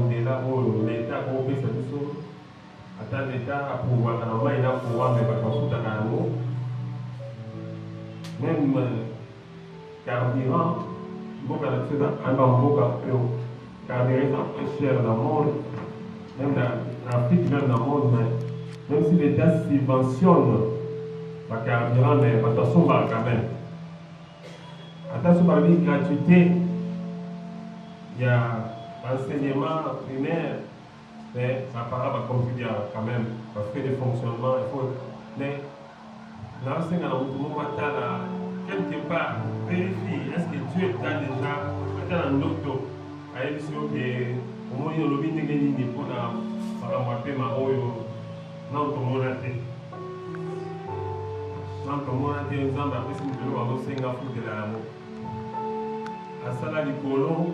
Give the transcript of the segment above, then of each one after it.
au-delà de l'État qu'on fait ça tout attends l'État pour voir quand on va il a pour voir mais pas tout à l'anneau même carburant beaucoup de choses en beaucoup de carburant est cher dans le monde même en Afrique même dans le monde même si l'État subventionne le carburant mais attention quand même attention par la gratuité il y a l'enseignement primaire, mais ça paraît comme tu dis quand même, parce que les fonctionnements, il faut. Mais l'enseignement, quelque part, vérifie, est-ce que Dieu t'a déjà un docteur, à elle sur que au moins il y a le bien de pour la moitié, non, comme on a dit. Non, comme on a dit, exemple, après, si nous devons enseigner à foutre de l'amour. À ça, du colon,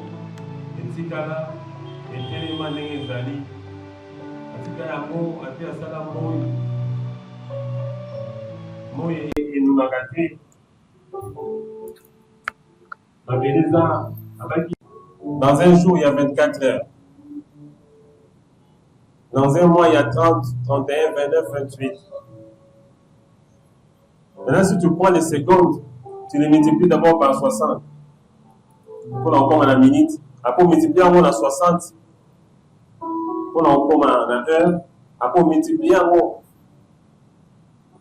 etikala etelema ndenge ezali atika yango ate asala moi enunaka te abeleza abaki dans un jour il y a 24 heures dans un mois il y a 30, 31, 29, 28 maintenant si tu prends les secondes tu les multiplies d'abord par 60 pour encore à la minute. Après, multiplier en 60, on en compte en heure. Après, multiplier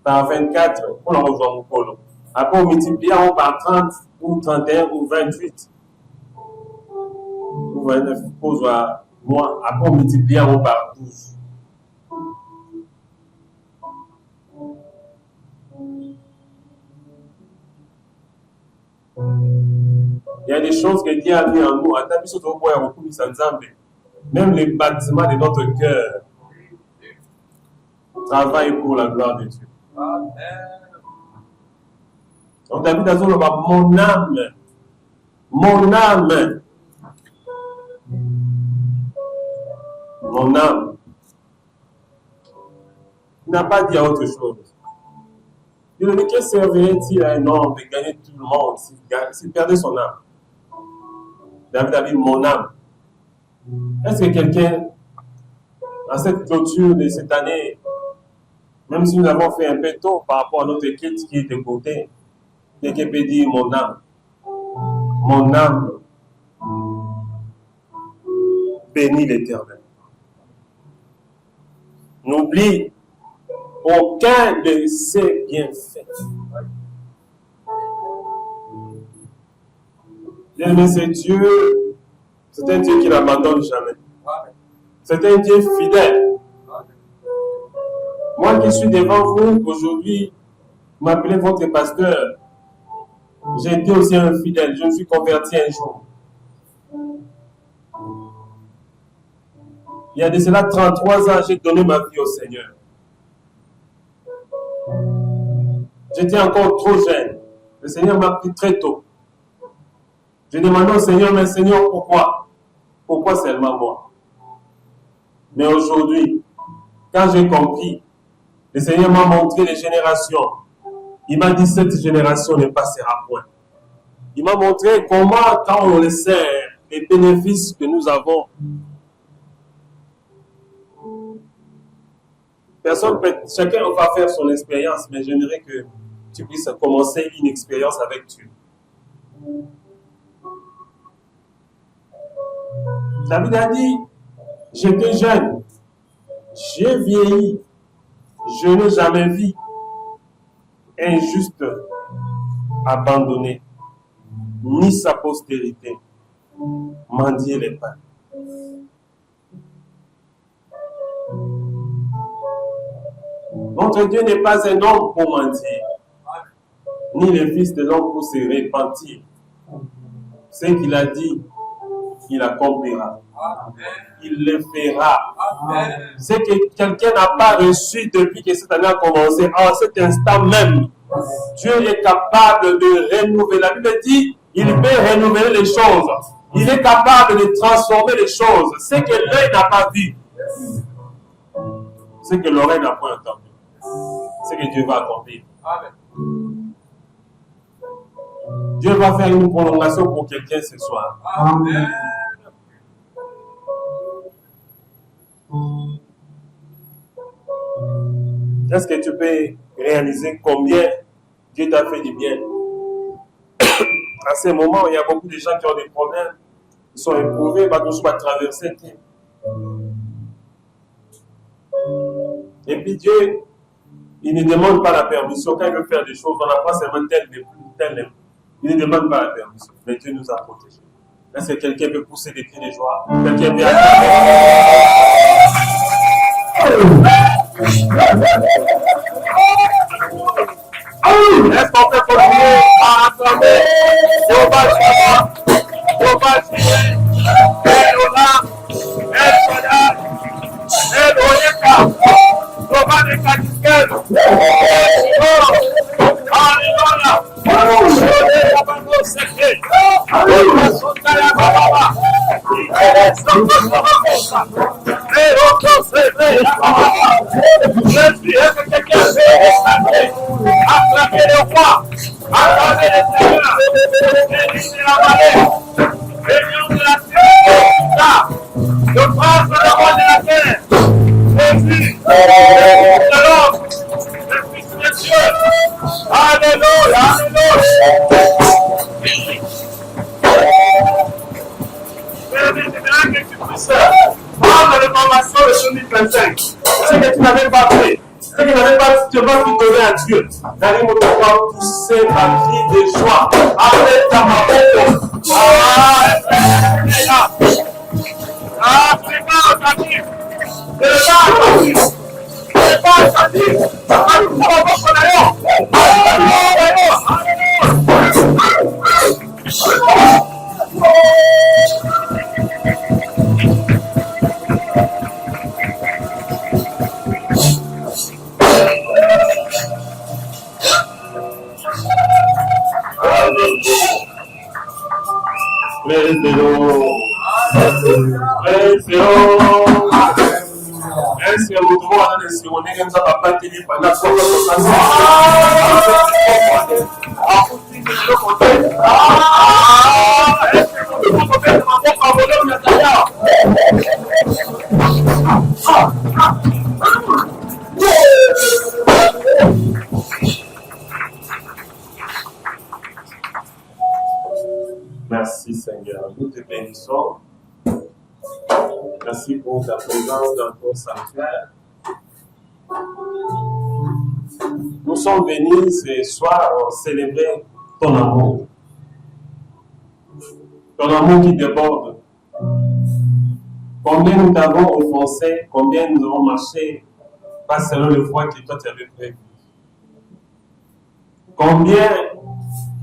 par 24, on en rejoint au pôle. Après, multiplier par 30, ou 31, ou 28, ou 29, pose à moi. Après, multiplier par 12. Il y a des choses que Dieu a mis en nous. Même les bâtiments de notre cœur travaillent pour la gloire de Dieu. Donc David a dit, mon âme, mon âme, mon âme. Il n'a pas dit autre chose. Il a dit, que servirait-il à un homme de gagner tout le monde s'il perdait son âme? David a dit, mon âme. Est-ce que quelqu'un, dans cette clôture de cette année, même si nous avons fait un peu tôt par rapport à notre équipe qui est de côté, quelqu'un peut dire mon âme, bénis l'Éternel. N'oublie aucun de ses bienfaits. Bien-aimé, c'est Dieu, c'est un Dieu qui n'abandonne jamais. C'est un Dieu fidèle. Moi qui suis devant vous aujourd'hui, m'appelez votre pasteur. J'ai été aussi un fidèle. Je me suis converti un jour. Il y a de cela 33 ans, j'ai donné ma vie au Seigneur. J'étais encore trop jeune. Le Seigneur m'a pris très tôt. Je demandais au Seigneur, mais Seigneur, pourquoi? Pourquoi seulement moi? Mais aujourd'hui, quand j'ai compris, le Seigneur m'a montré les générations. Il m'a dit, cette génération ne passera point. Il m'a montré comment, quand on le sert, les bénéfices que nous avons. Chacun va faire son expérience, mais j'aimerais que tu puisses commencer une expérience avec Dieu. David a dit, j'étais jeune, j'ai vieilli, je n'ai jamais vu un juste abandonné, ni sa postérité mendier les pains. Notre Dieu n'est pas un homme pour mentir, ni le fils de l'homme pour se repentir. Ce qu'il a dit, il accomplira. Il le fera. Ce que quelqu'un n'a pas reçu depuis que cette année a commencé, en cet instant même, Dieu est capable de renouveler. La Bible dit, il peut renouveler les choses. Il est capable de transformer les choses. Ce que l'œil n'a pas vu, ce que l'oreille n'a pas entendu, ce que Dieu va accomplir. Dieu va faire une prolongation pour quelqu'un ce soir. Amen. Est-ce que tu peux réaliser combien Dieu t'a fait du bien? À ce moment, il y a beaucoup de gens qui ont des problèmes, ils sont éprouvés, ils vont traverser. Et puis Dieu, il ne demande pas la permission. Quand il veut faire des choses, on n'a pas seulement tel. Il ne demande pas la permission. Mais Dieu nous a protégés. Est-ce que quelqu'un peut pousser des cris de joie? Quelqu'un peut est-ce qu'on peut continuer à acclamer Jéhovah Shammah, Jéhovah Jireh, El Olam, El Shaddai, El Oyeka, Jéhovah Nekadiskel, Alléluia, acclamez le roi, acclamez le Seigneur, bénissez la vallée, bénissez de la terre, le prince de la roi de la terre, Jésus, de l'homme, le Fils de Dieu. Alléluia, alléluia. J'aimerais que tu puisses prendre l'information de 2025. Ce que tu n'avais pas fait, ce que tu n'avais pas, tu vas te donner à Dieu. D'aller me pouvoir pousser ma cri de joie. Avec ta main. C'est pas ta vie. C'est pas ta vie. Merci Seigneur, nous te bénissons. Merci pour ta présence dans ton sanctuaire. Nous sommes venus ce soir célébrer ton amour. Ton amour qui déborde. Combien nous t'avons offensé, combien nous avons marché, pas selon le voie que toi tu avais prévu. Combien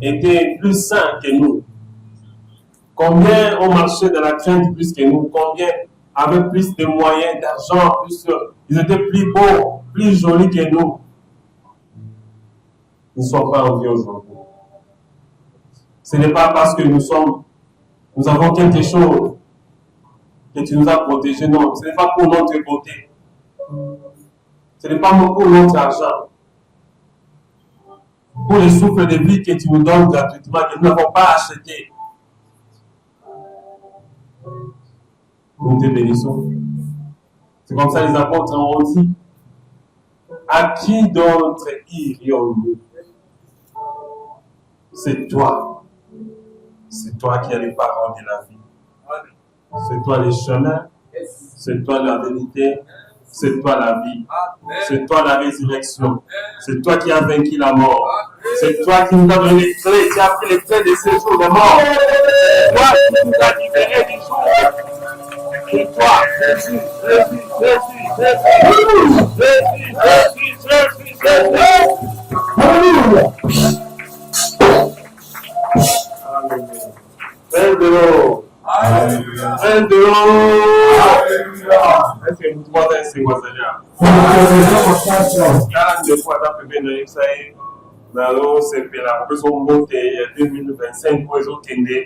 étaient plus saints que nous. Combien ont marché dans la crainte plus que nous. Combien avaient plus de moyens, d'argent, ils étaient plus beaux, plus jolis que nous. Ils ne sont pas en vie aujourd'hui. Ce n'est pas parce que nous avons quelque chose que tu nous as protégés, non. Ce n'est pas pour notre beauté. Ce n'est pas pour notre argent. Pour le souffle de vie que tu nous donnes gratuitement, que nous n'avons pas acheté. Nous te bénissons. C'est comme ça les apôtres ont dit, à qui d'autre irions-nous? C'est toi. C'est toi qui as les paroles de la vie. C'est toi le chemin. C'est toi la vérité. C'est toi la vie. C'est toi la résurrection. C'est toi qui as vaincu la mort. C'est toi qui nous as donné les clés. Tu as pris les clés de ces jours de mort. C'est toi qui nous as libérés du jour. C'est toi, Jésus, Jésus, Jésus, Jésus, Jésus, Jésus, Jésus, Alléluia. Plein de l'eau. Alléluia. Plein de l'eau. Alléluia. Est-ce que nous pouvons dire c'est quoi, Seigneur? 42 fois, tu as fait bien ça. Nalo, c'est fait la personne montée en 2025 pour les autres Kende.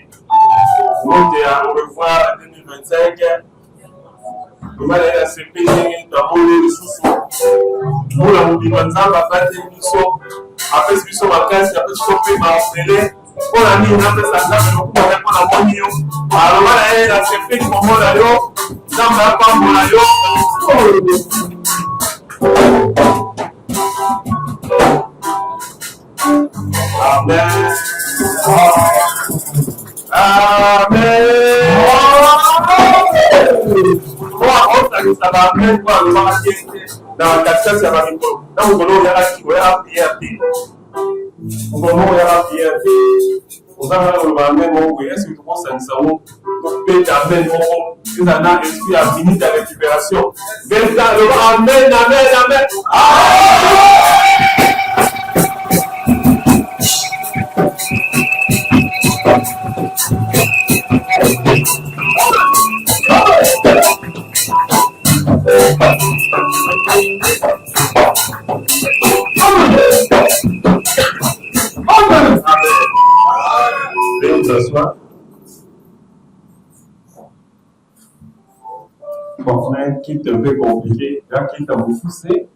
Montée à revoir en 2025. Nous allons aller à ce pays dans le monde de Soussou. Nous l'avons dit, après ce qu'ils sont vacances, après ce qu'ils sont fait pour la nuit, on a fait ça, on a fait la bonne nuit. Alors, on a aller à ce pays pour moi, là, on a pas mon là, Ça va amener quoi le marquer dans la capsule, ça va venir. Là, vous voulez, il y a la PRP. Vous voulez, il y a la PRP. Vous avez le même mot, est-ce que tu penses à un salon? Donc, peut-être amen, vous avez un esprit à finir ta récupération. Amen, amen, amen. Veuillez vous asseoir. Bon, on a un kit un peu compliqué. Un kit à vous pousser.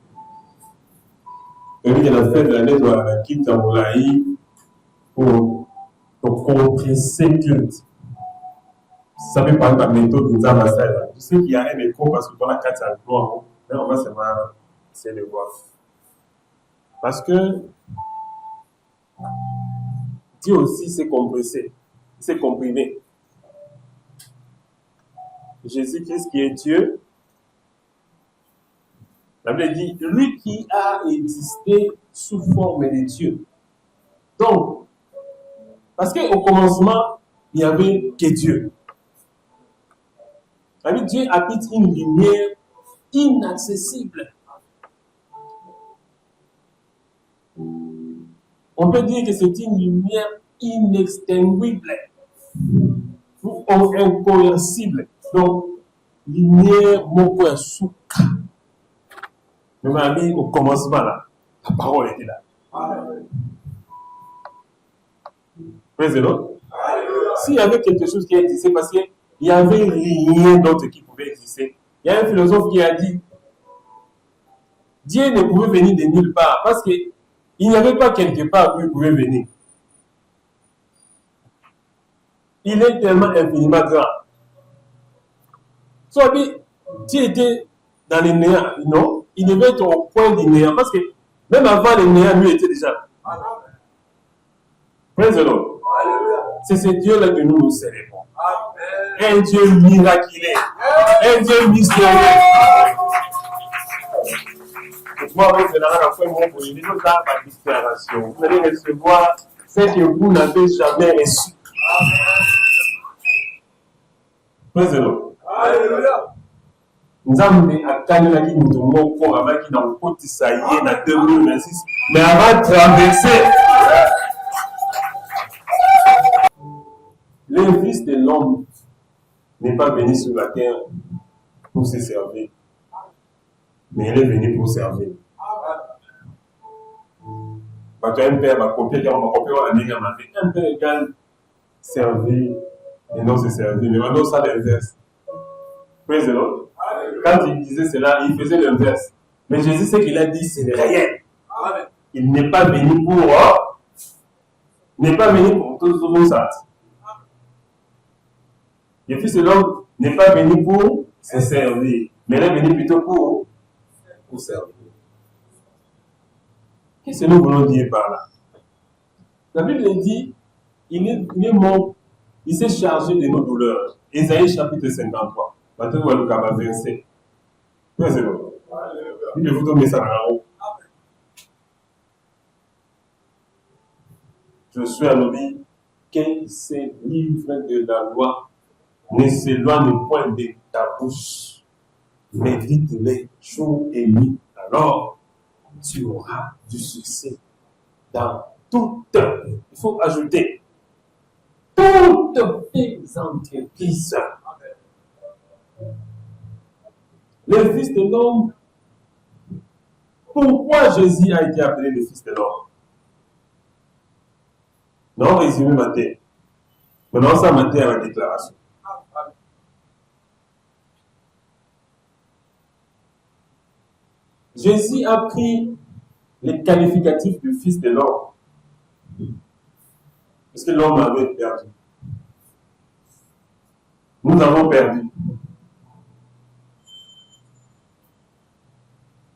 Celui qui a fait de l'année doit un kit à vous laï pour compresser culte. Vous savez par la méthode de Nzamasa. Je sais qu'il y a un écho parce que dans la carte, c'est un gros. Mais on va seulement essayer de voir. Parce que Dieu aussi s'est compressé, s'est comprimé. Jésus-Christ qui est Dieu, la Bible dit, lui qui a existé sous forme de Dieu. Donc, parce qu'au commencement, il n'y avait que Dieu. La Bible dit, Dieu habite une lumière inaccessible. On peut dire que c'est une lumière inextinguible ou incoercible. Donc, lumière moko souka. Mais ma vie, au commencement là, la parole était là. Praise the Lord. S'il y avait quelque chose qui existait, parce qu'il y avait rien d'autre qui pouvait exister. Il y a un philosophe qui a dit, Dieu ne pouvait venir de nulle part, parce qu'il n'y avait pas quelque part où il pouvait venir. Il est tellement infiniment grand. Soit Dieu était dans les néants, non, il devait être au point du néant, parce que même avant les néants, lui était déjà. Praise the Lord. C'est ce Dieu-là que nous célébrons. Un Dieu miraculé, un Dieu mystérieux. Moi, vous allez avoir la disparition. Vous allez recevoir ce que vous n'avez jamais reçu. Praise the Lord. Nzambe akanelaki mutu moko avaki na kokotisa ye na 2026 mais avant traverser. Le Fils de l'homme n'est pas venu sur la terre pour se servir, mais il est venu pour servir. Un père va copier, un père égal servir et non se servir. Mais maintenant, ça l'inverse. Praise the Lord. Quand il disait cela, il faisait l'inverse. Mais Jésus, ce qu'il a dit, c'est réel. Il n'est pas venu pour tout ça. Le Fils de l'homme n'est pas venu pour se servir, mais il est venu plutôt pour servir. Qu'est-ce que nous voulons dire par là? La Bible dit, il est mort, il s'est chargé de nos douleurs. Ésaïe chapitre 53. Maintenant, on va le cas verset. C'est bon. Il faut tomber ça là-haut. Je suis à l'objet que ces livres de la loi ne s'éloignent point de ta bouche. Médite-les jour et nuit. Alors, tu auras du succès dans toute, il faut ajouter, toutes tes entreprises. Le Fils de l'homme, pourquoi Jésus a été appelé le Fils de l'homme? Non, résumé Matthieu. Maintenant, ça Matthieu à la déclaration. Jésus a pris les qualificatifs du Fils de l'homme. Parce que l'homme avait perdu. Nous avons perdu.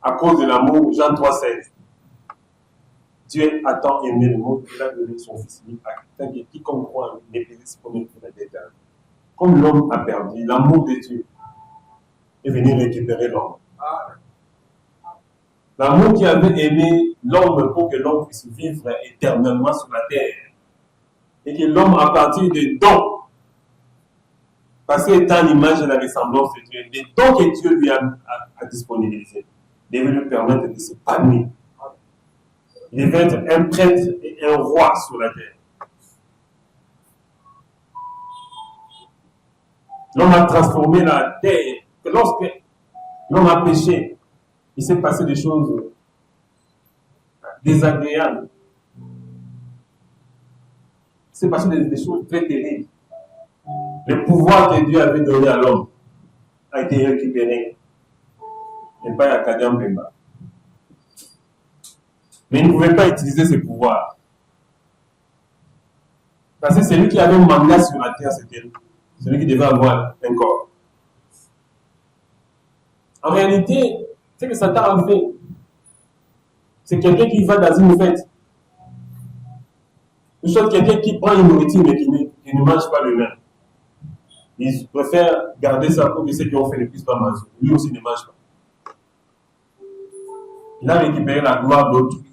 À cause de l'amour, Jean 3,16. Dieu a tant aimé le monde qu'il a donné son Fils unique afin que quiconque croit en lui ne périsse pas, mais qu'il ait l'éternel. Comme l'homme a perdu, l'amour de Dieu est venu récupérer l'homme. L'amour qui avait aimé l'homme pour que l'homme puisse vivre éternellement sur la terre. Et que l'homme, à partir des dons, parce qu'il est à l'image et la ressemblance de Dieu, les dons que Dieu lui a disponibilisés, devaient lui permettre de s'épanouir. Il devait être un prêtre et un roi sur la terre. L'homme a transformé la terre. Lorsque l'homme a péché, il s'est passé des choses désagréables. Il s'est passé des choses très terribles. Le pouvoir que Dieu avait donné à l'homme a été récupéré. Et pas à Kadiam Pemba. Mais il ne pouvait pas utiliser ce pouvoir. Parce que celui qui avait un mandat sur la terre, c'était celui qui devait avoir un corps. En réalité, ce que Satan a fait, c'est quelqu'un qui va dans une fête. Ou soit quelqu'un qui prend une nourriture mais qui ne mange pas lui-même. Il préfère garder ça pour que ceux qui ont fait le plus pas manger. Lui aussi ne mange pas. Il a récupéré la gloire d'autrui.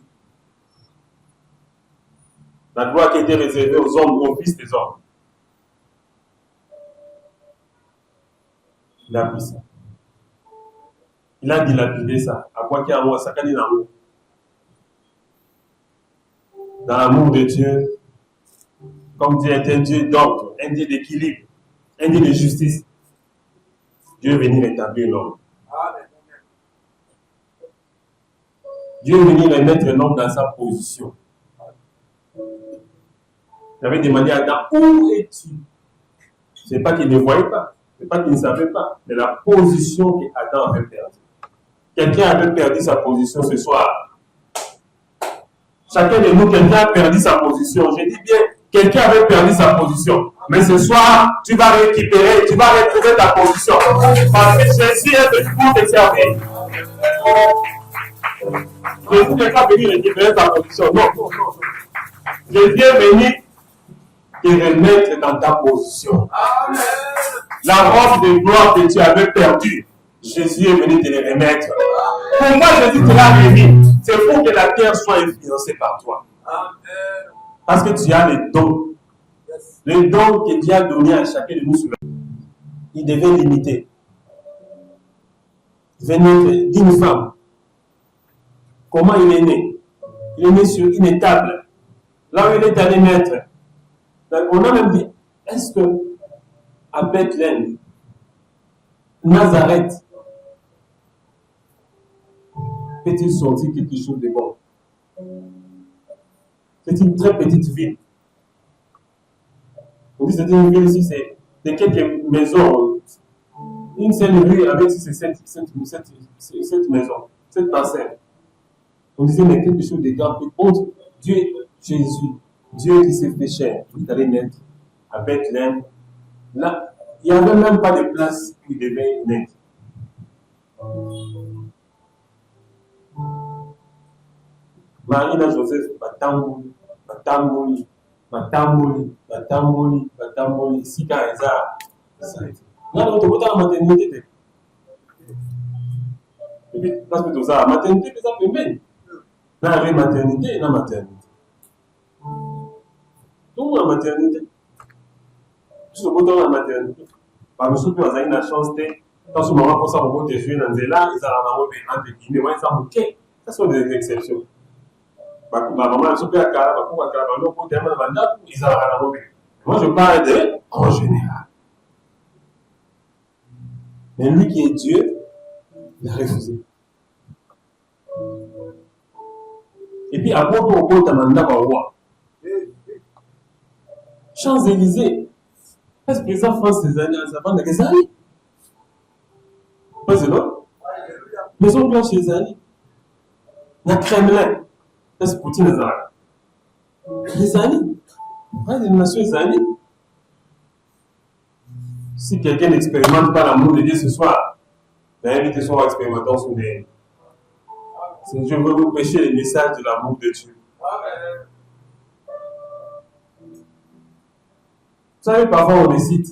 La gloire qui était réservée aux hommes, aux fils des hommes. Il a pris ça. Il a dilapidé ça. À quoi qu'il y a un mot, ça qu'il y a un mot. Dans l'amour de Dieu, comme Dieu est un Dieu d'ordre, un Dieu d'équilibre, un Dieu de justice, Dieu est venu rétablir l'homme. Dieu est venu remettre l'homme dans sa position. Il avait demandé à Adam, où es-tu? Ce n'est pas qu'il ne voyait pas, ce n'est pas qu'il ne savait pas, mais la position qu'Adam avait perdue. Quelqu'un avait perdu sa position ce soir. Chacun de nous, quelqu'un a perdu sa position. Je dis bien, quelqu'un avait perdu sa position. Mais ce soir, tu vas récupérer, tu vas retrouver ta position. Parce que Jésus est venu pour te servir. Jésus n'est pas venu récupérer ta position. Non, non, non. Jésus est venu te remettre dans ta position. Amen. La robe de gloire que tu avais perdue, Jésus est venu te le remettre. Pourquoi Jésus te l'a remis? C'est pour que la terre soit influencée par toi. Amen. Parce que tu as les dons. Les dons que Dieu a donnés à chacun de nous. Il devait limiter. Venir d'une femme. Comment il est né? Il est né sur une étable. Là où il est allé naître. On a même dit, est-ce que à Bethléem, Nazareth, peut-il sortir quelque chose de bon? C'est une très petite ville. On dit que c'est une ville ici, c'est de quelques maisons. Une seule rue avec cette maison, cette parcelle. On disait, mais quelque chose de grand. Contre Dieu, Jésus, Dieu qui s'est fait chair, il est allé naître à Bethléem. Là, il n'y avait même pas de place où il devait naître. Marie et Joseph, Batamboli, Sika et Zara. Non, tu vois la maternité. Et puis, parce que tu as la maternité, ça peut même. Dans la maternité, dans la maternité. Tout la maternité. Tout ce que la maternité. Par le souper, on a une chance de. Quand ce moment, pour ça, on va te jouer dans des là, ils ont un peu de guillemets, moi, ils ont bouquet. Ça sont des exceptions. Maman, je suis à Kara, ils ont un peu. Moi, je parle de en général. Mais lui qui est Dieu, il a refusé. Et puis, après, on compte un mandat au roi. Champs-Élysées. Est-ce que ça France ces années, ça prend des années? Pas c'est vrai? Maison Blanche chez Zali. La Kremlin. Est-ce que Poutine les a? Les années. Les nations les années. Si quelqu'un n'expérimente pas l'amour de Dieu ce soir, l'invitation à expérimenter son Dieu. Je veux vous prêcher le message de l'amour de Dieu. Vous savez, parfois on décide.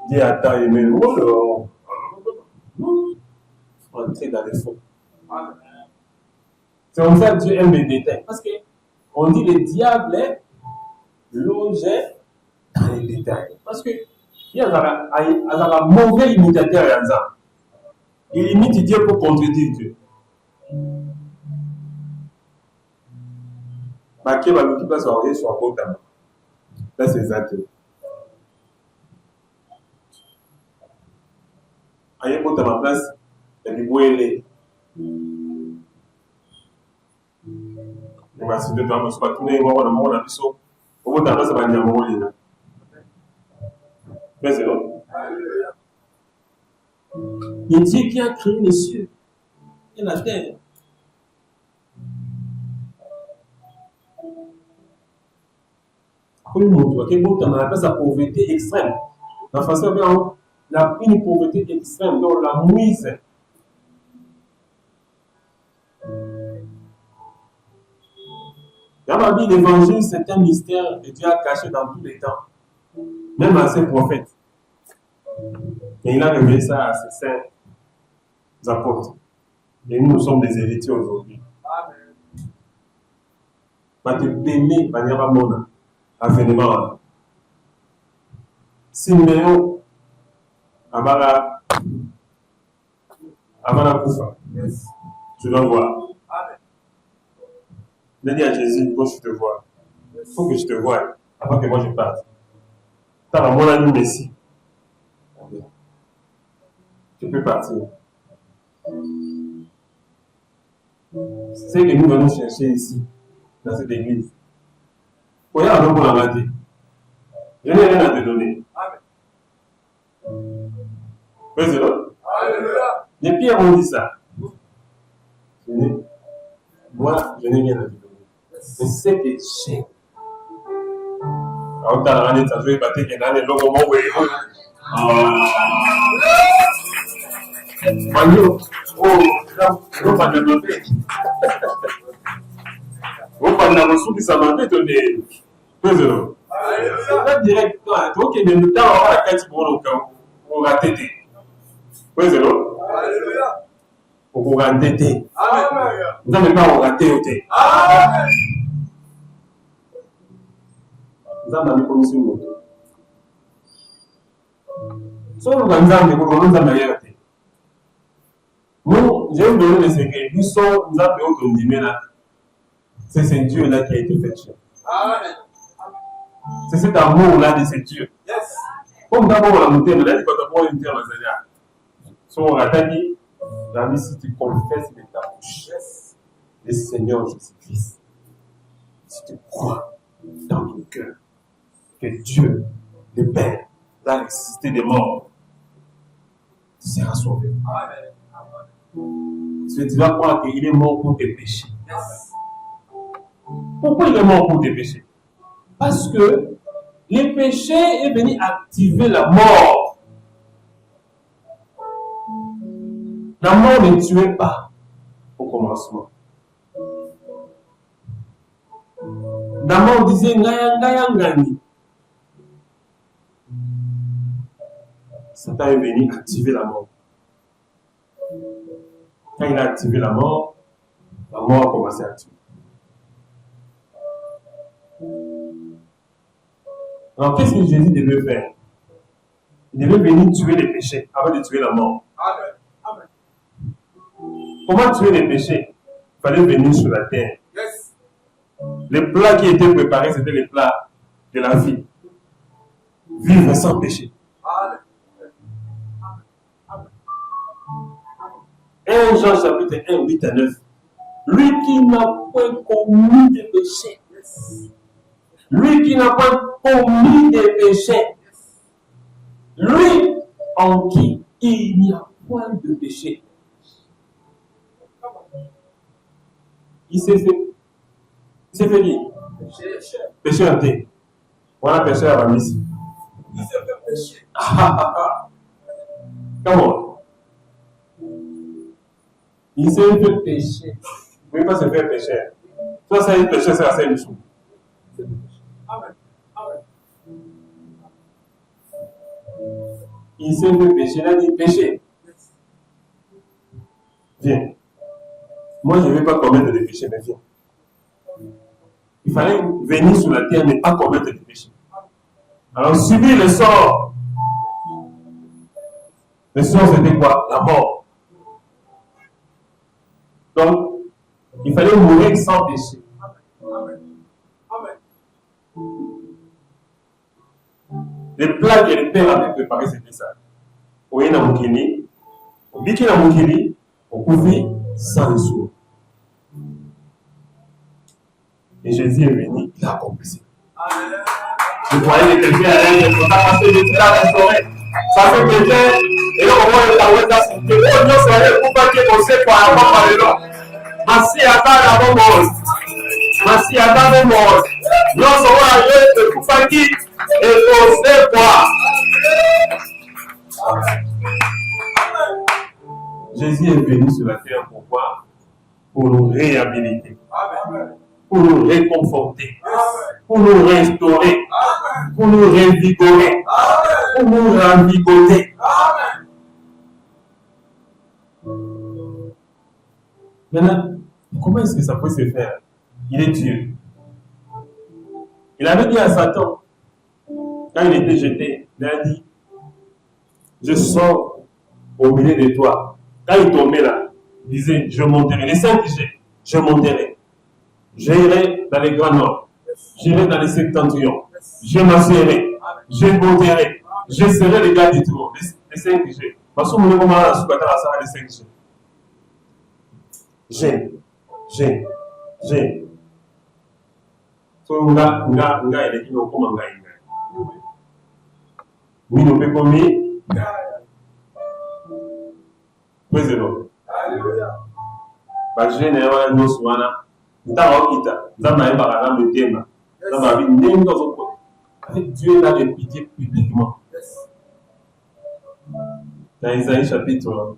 Dieu a tant aimé le monde. Non. Entrer dans les fonds. C'est comme ça que Dieu aime les détails. Parce qu'on dit le diable est logé dans les détails. Parce que il y a un mauvais imitateur. Il imite Dieu pour contredire Dieu. Marqué va l'outil place à sur un beau tabac. Là, c'est exact. Aïe, pour ta place, il y a du boélé. On va se dire, on va tourner, on va avoir un pisseau. Au bout d'un place, ça va dire, on va aller là. Mais c'est l'autre. Il dit qui a créé les cieux et la terre. Après, on appelle ça pauvreté extrême. La façon dont il a une pauvreté extrême, donc la mouise. Dans la Bible, l'évangile, c'est un mystère que Dieu a caché dans tous les temps, même à ses prophètes. Et il a révélé ça à ses saints apôtres. Et nous sommes des héritiers aujourd'hui. Va te bénir, va dire à mon avènement. Siméon, Amara Koufa. Tu dois voir. Il a dit à Jésus, il faut que je te vois. Il faut que je te voie avant que moi je parte. Tu as mon ami Messie. Tu peux partir. C'est ce que nous venons chercher ici, dans cette église. Regarde donc pour la mater. Je n'ai rien à te donner. Praise the Lord. Les pierres ont dit ça. Moi, je n'ai rien à te donner. Mais c'est que j'ai. Alors, tu as regardé, ça fait battre qu'il y a des longs moments où il est. Manu, oh, pas de manger. Oh, pas de la ressource qui s'en va fait, tu es. Praise the Lord. Là, direct, toi qui es de temps, on va la carte pour rater. Praise the Lord. Pour rater. Vous n'avez pas raté. Vous avez mis comme si vous. Si vous avez mis comme si vous. Nous, je vais vous donner le secret. Nous avons autorisé là. C'est ce Dieu-là qui a été fait. C'est cet amour-là de ce Dieu. Comme d'abord, la montée, mais là, quand on prend une terre, si on attaque, la vie, si tu confesses de ta bouche, le Seigneur Jésus-Christ, si tu crois dans ton cœur que Dieu, le Père, l'a ressuscité des morts, tu seras sauvé. Parce que tu vas croire qu'il est mort pour tes péchés. Pourquoi il est mort pour tes péchés? Parce que le péché est venu activer la mort. La mort ne tuait pas au commencement. La mort disait Ngayangani. Satan est venu activer la mort. Quand il a activé la mort a commencé à tuer. Alors, qu'est-ce que Jésus devait faire? Il devait venir tuer les péchés avant de tuer la mort. Amen. Comment tuer les péchés? Il fallait venir sur la terre. Les plats qui étaient préparés, c'était les plats de la vie. Vivre sans péché. 1 Jean chapitre 1, 8 à 9. Lui qui n'a point commis de péché. Lui qui n'a point commis de péché. Lui en qui il n'y a point de péché. Il s'est fait dire. Péché en thé. Voilà péché à la mise. Il s'est fait péché. Comment? Il s'est fait péché. Il ne peut pas se faire péché. Ça, c'est un péché, c'est la seule chose. Il s'est fait pécher, il a dit péché. Viens. Moi, je ne vais pas commettre des péchés, mais viens. Il fallait venir sur la terre, mais pas commettre des péchés. Alors, subir le sort. Le sort, c'était quoi? La mort. Donc, il fallait mourir sans péché. Les plats que le Père avait préparés, c'était ça. Oye na mukini, obiki na mukini, okufi sans jour. Et Jésus est venu, il a accompli ça. Je croyais que quelqu'un allait être parce que Jésus l'a restauré. Ça fait quelqu'un, et là, on voit la web là, c'est que oh, Dieu serait pour pas que vous sait quoi avant par le nom. Merci à ta la bonne. Merci à ta bonne. Nous sommes allés pour pas qui et vous sait quoi. Jésus est venu sur la terre pourquoi? Pour nous réhabiliter, pour nous réconforter, pour nous restaurer, pour nous revigorer, pour nous ravigoter. Maintenant, comment est-ce que ça peut se faire? Il est Dieu. Il avait dit à Satan, quand il était jeté, il a dit, je sors au milieu de toi. Quand il tombait là, il disait, je monterai. Les 5 je monterai. J'irai dans les grands nord. J'irai dans les septentrions. Je m'assurerai. Je monterai. Je serai le gars du trône. Les 5 G. Parce que nous avons les 5 G. G. So nga ile kino koma nga inga. Wino pe komi. Praise the Lord. Hallelujah. Bajene yawa nyosu wana. Nta okita. Nzama yeba kana metema. Nzama bi ndenge zoko. Dieu a de pitié publiquement. Dans Isaïe chapitre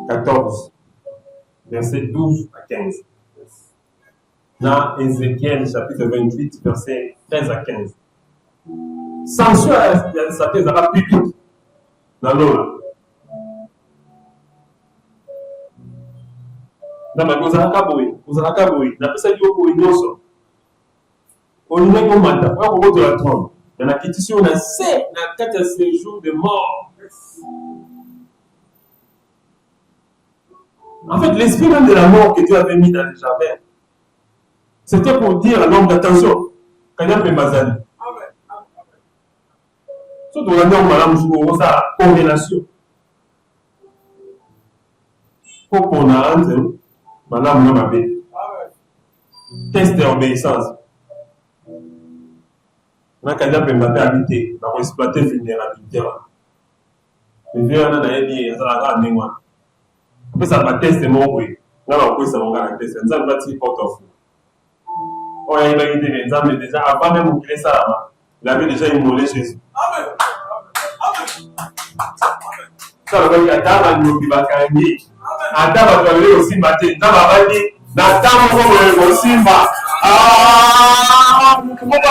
14, verset 12 à 15. Dans Ézéchiel chapitre 28, verset 13 à 15. Censure à sa thèse publique dans l'eau. Dans ma vous avez n'a pas ça dit au Ignoso. On n'est pas mal, pas au de la trompe. Dans la question, on a 4 séjours de mort. En fait, l'esprit même de la mort que Dieu avait mis dans le jardin, c'était pour dire à l'homme d'attention, quand il y a fait Mazali. Surtout quand on a une corrélation. Pour qu'on a un madame Namabé. Test d'obéissance. Quand il y a fait habiter, on va exploiter vulnérabilité. Le vieux en a dit, il y a un mémoire. Après ça va tester mon bruit. Là, on peut savoir que c'est un petit porte-fou. Oh, il a été des examens déjà, avant même qu'il ait ça, il avait déjà immolé Jésus. Amen. Ça veut dire que nous va gagner. Adam va aller aussi matin. Adam va dire, Nathan va aussi matin. Ah, nous pouvons pas dans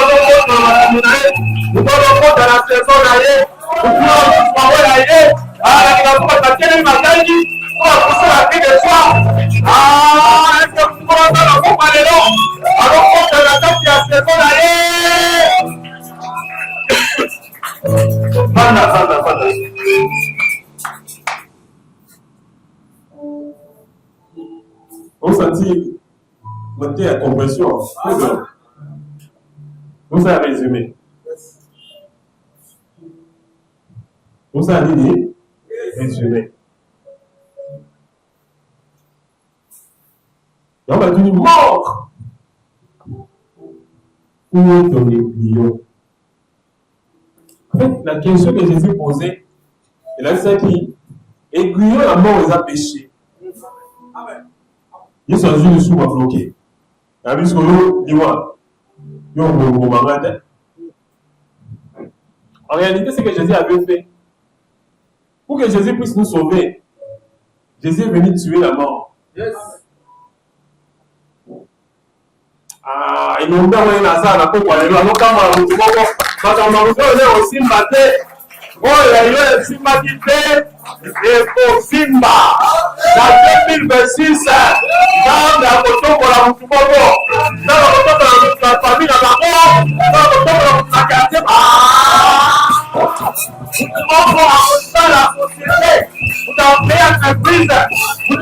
la saison d'ailleurs. Nous pouvons pas aller. Ah, il va pas t'atteindre matin. On va pousser la vie de soi. Ah, est-ce que vous pouvez entendre la coupe à l'élan? Alors, on va la tête qui a saison d'ailleurs. Banda. On sentit noter la compression. Vous avez résumé. Vous avez dit résumé. Et on va dire mort. Où est ton aiguillon? En fait, la question que Jésus posait, il a dit ça qui aiguillon la mort, ils ont péché. Ils sont venus sous ma bloqué. La vie sur l'eau, dis-moi. En réalité, c'est ce que Jésus avait fait. Pour que Jésus puisse nous sauver, Jésus est venu tuer la mort. Inombe wena sana kwa lelo kama mtu moko kama mtu leo Simba te oya ile Simba kite eko Simba na 2026 ndio kutoka la mtu moko ndio kutoka la familia bako ndio kutoka la mtakatifu moko akosala societe utampea surprise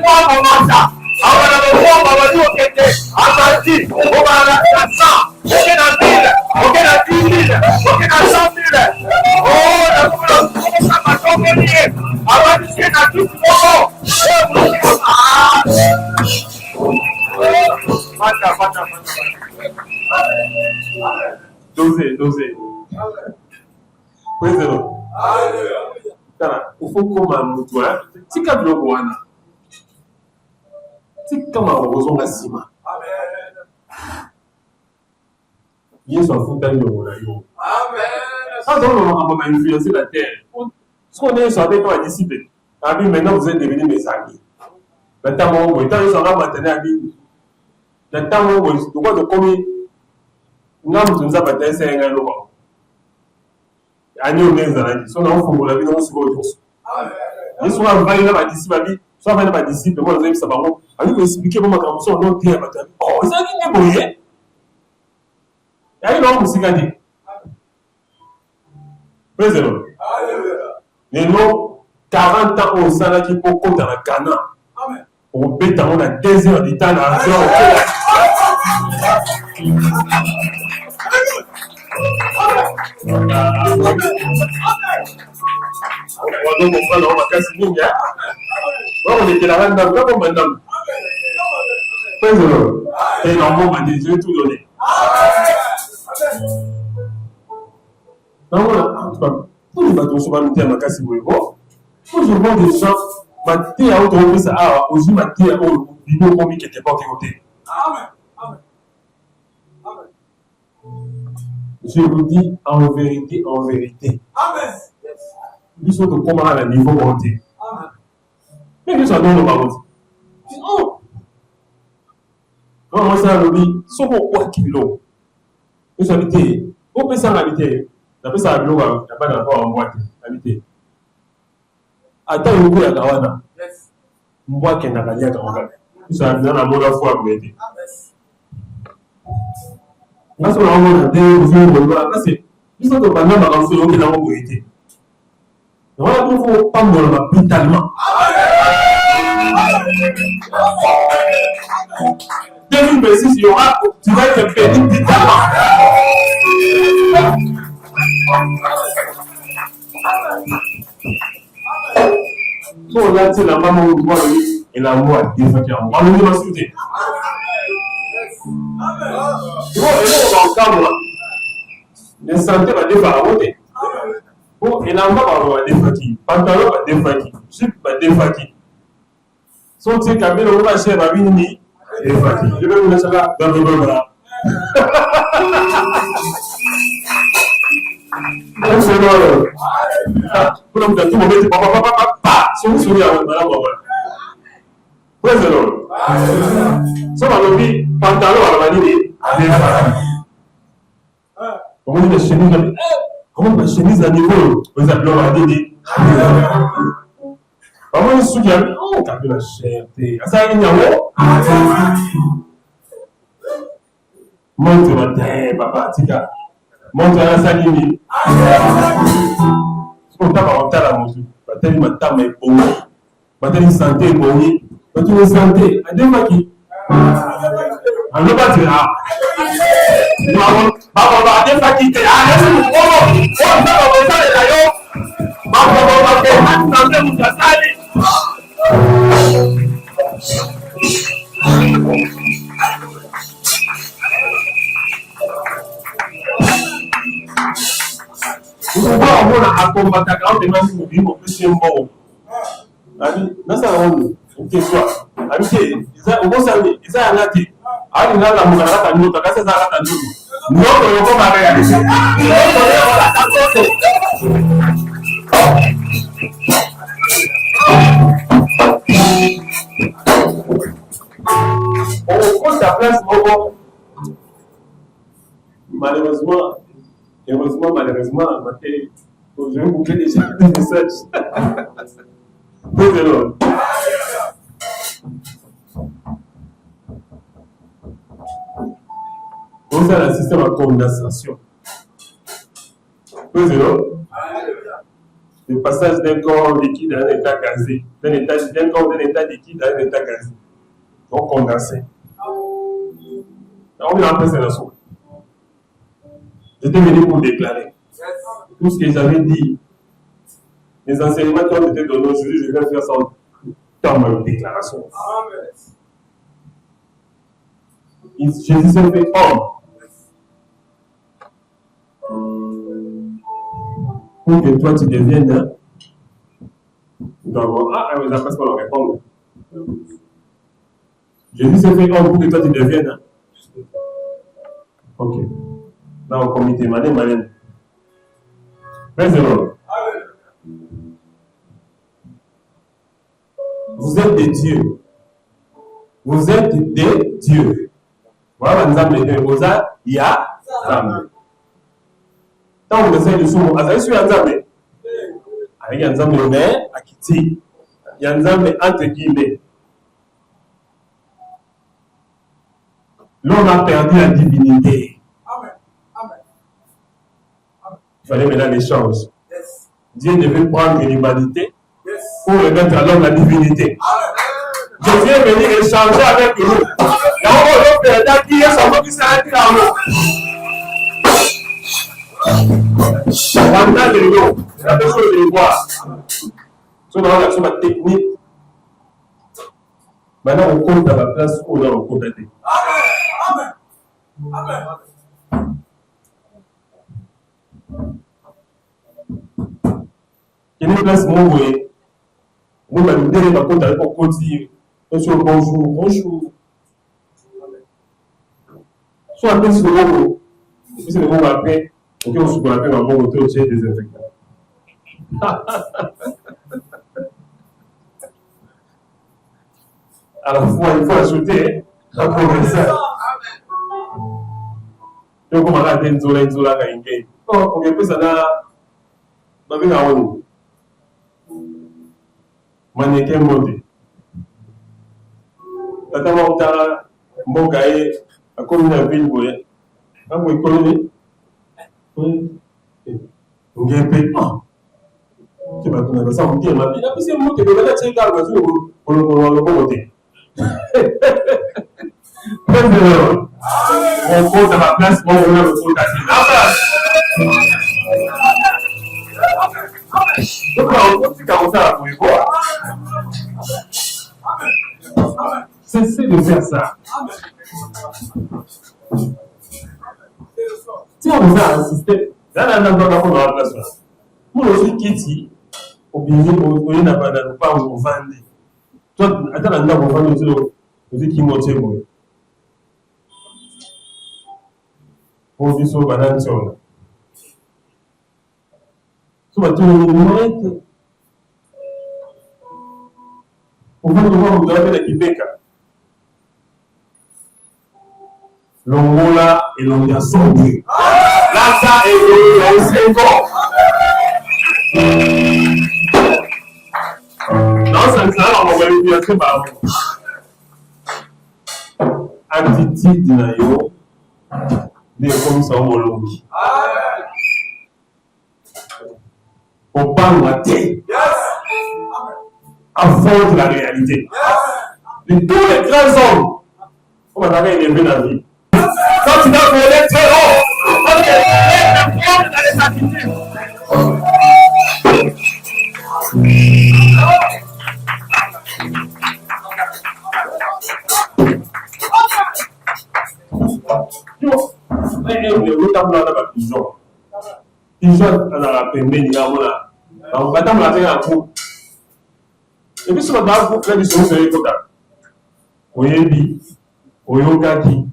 kwa mmoja awala mkomba walio kete abati obala kasa okena bila okena bila okena sabila na kuna kama toke ni abati tena kitu mata doze kwezero kana ufukoma mtu tika blogo wana tika mabozonga sima Yesu afuta ndio na yo sasa on va influencer la terre ce qu'on est avec toi disciple abi maintenant vous êtes devenus mes amis maintenant on étant sur la maintenant abi maintenant on doit de comme ngam tunza batese nga lo ani onenza na so na ofungola bino osiko yoso Yesu va envahir ba disciple abi so va ba disciple moi les ça bango ani ko expliquer comment comme ça on dit à batami oh ça qui est boye ya ino musika ndi praise the Lord Neno 40 ans au sana qui peut compter dans Cana amen au bêta on a 2 heures de temps dans avion Wado comprendre on va casser ligne on était là dans comme madame praise the Lord et non on Dieu tout donné non en tout cas pour les bateaux souvent nous termes casser bon pour je vois des gens maté à autre place à aux maté au niveau comique qui était pas côté amen amen amen je vous dis en vérité amen ils sont de comment à la niveau monté amen mais nous sommes dans le bas oh comment ça le dit so quoi kilo nous habiter on peut s'en habiter na pesa ya bloga na bana kwa mbwate habiter ata yuko ya kawana mbwake na kalia kawana usabina na mola fwa mwete ngaso na ngona de uzo ngona kasi biso to bana ba kanso yoke na ngo mwete na wala tu fo pambola ba brutalement 2026 il y aura tu vas être béni brutalement so là c'est la maman ou moi et la moi différemment on nous va sauter bon et on va encore les santé va défaire bon et là on va défaire pantalon va défaire jupe va défaire son c'est camel on va chercher va venir défaire je vais vous laisser là dans le bras Kuna mtu tu mbele papa sio ya baba baba praise the Lord so balobi pantalon ala nini comment les chemises comment les chemises à niveau vous appelez la nini comment sous ya oh t'as la cherté ça y nyawo monte matin papa tika monte ala salini on t'a monté la musique bateli matama ebongi bateli santé ebongi bateli santé ademaki alobati ah baba ademaki te ah on t'a monté la yo baba ke santé mutasali on a combattu quand même nous vivons plus bon ami nasa on ok soit ami ça on ça ça ngati ali ngala mugara ta nyota kasa za kata ndugu ndoto yoko ba réaliser ndoto yoko la takote Malheureusement, je vais boucler déjà les messages. Praise Vous avez un système à condensation. Praise the Lord. Le passage d'un corps liquide à un état gazé, d'un corps d'un état liquide à un état gazé. Donc condensé. On vient après, c'est la source. J'étais venu pour déclarer. Tout ce que j'avais dit, les enseignements qui ont été donnés aujourd'hui, je vais faire ça dans ma déclaration. Jésus s'est fait homme pour que toi tu deviennes un. Mais après, c'est pas le répondre. Jésus s'est fait homme pour que toi tu deviennes un. Ok. Là, au comité, madame. Praise the Lord. Vous êtes des dieux. Vous êtes des dieux. Voilà, nous avons les deux. Il y a Zambé. Tant que vous essayez de soumettre, vous avez su Zambé. Avec un Zambé, mais à Kiti. Il y a un Zambé entre guillemets. L'homme a perdu la divinité. Il fallait maintenant l'échange. Dieu devait prendre l'humanité pour remettre à l'homme la divinité. Jésus est venu échanger avec nous. Et on va le faire qui est son nom qui s'arrête dans l'eau. Pendant de l'eau, c'est la même chose de voir. Si on a l'action de la technique, maintenant on compte à la place où on a complété. Amen. Amen. Il y a une place où on va nous donner par contre avec un côté. Bonjour. Soit après, c'est le mot. Et puis c'est le mot après. Ok, on se connaît un bon côté aussi désinfectant. À la fois, il faut ajouter un professeur. Donc, on va regarder une zola, oh, on peut ça là. Dans la rue. Mannequin monté. Tata Moutara, Mokaye, a connu la ville, vous voyez. Ah, vous connaissez? Oui. Vous avez oh. Tu vas connaître ça, vous dites, ma vie. Après, c'est moi qui vais aller checker la voiture pour le monter. On compte à ma place, on va le compte à cessez de faire ça. Si on vous a assisté, là, on va la place. Pour le qui obligé de n'a pas vous vendre. Toi, attends, on va nous dire qui motive. Pour dire sur banane sur là. Vous avez la Québec. L'Angola et l'Angola sont deux. Là, ça est le second. Dans ce sens-là, on va vérifier très bas. Attitude nayo de comme ça homologue. Au pas raté. Affronte la réalité. De tous les grands hommes, on va avoir élevé la vie. Quand tu dois voler très haut, on est dans les attitudes. Pigeon à la pembeni là voilà. Donc madame la tête en coup. Et puis sur le bas vous du son c'est quoi? Oyebi, oyokaki,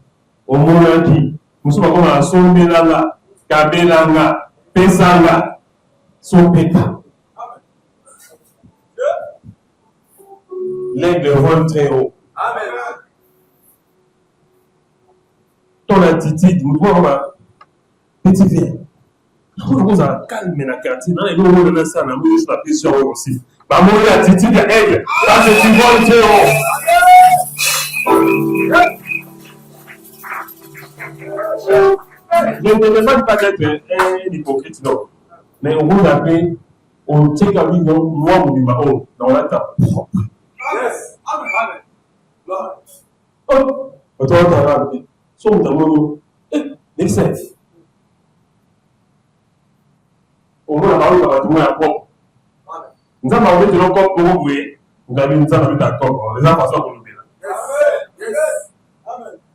omonaki, musuma comme la sombelanga, kabelanga, pesanga, sopeta. L'aigle vole très haut. Amen. Ton attitude, nous voyons petit verre. On a calme la quartier. Non, et nous, on a ça, on a mis la pression aussi. Ma mère a titi de aigle. Là, je suis bon, je ne demande pas d'être un hypocrite, non. Mais on vous appelle, on tient comme une loi ou du maro dans la table. Yes. Amen. Oh, on doit avoir son d'amour. L'excès. Au moins, la parole va tout le monde. Nous avons envie de l'encore pour vous, vous avez une salle à corps. Les enfants sont pour nous.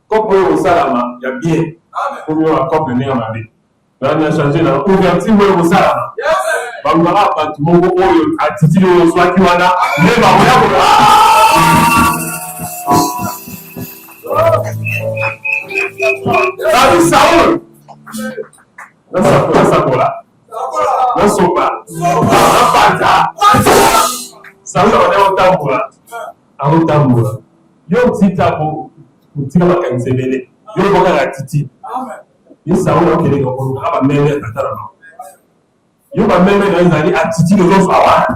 Comme pour au salama, il y a bien. Pour nous, à corps de nez en vie. Là, on a changé la ouverture au salama. On va pas tout le monde à Titi de soit qui wana. Mais va vous Saoul. Là, ça pour là. Là, sopa. Là, Saoul, on est au tambour là. En tambour. Yo, petit tabou. Tika bakanisebele yo boka la titi yo saola okele ko aba meme tatala yo ba meme na izali atiti lo sawa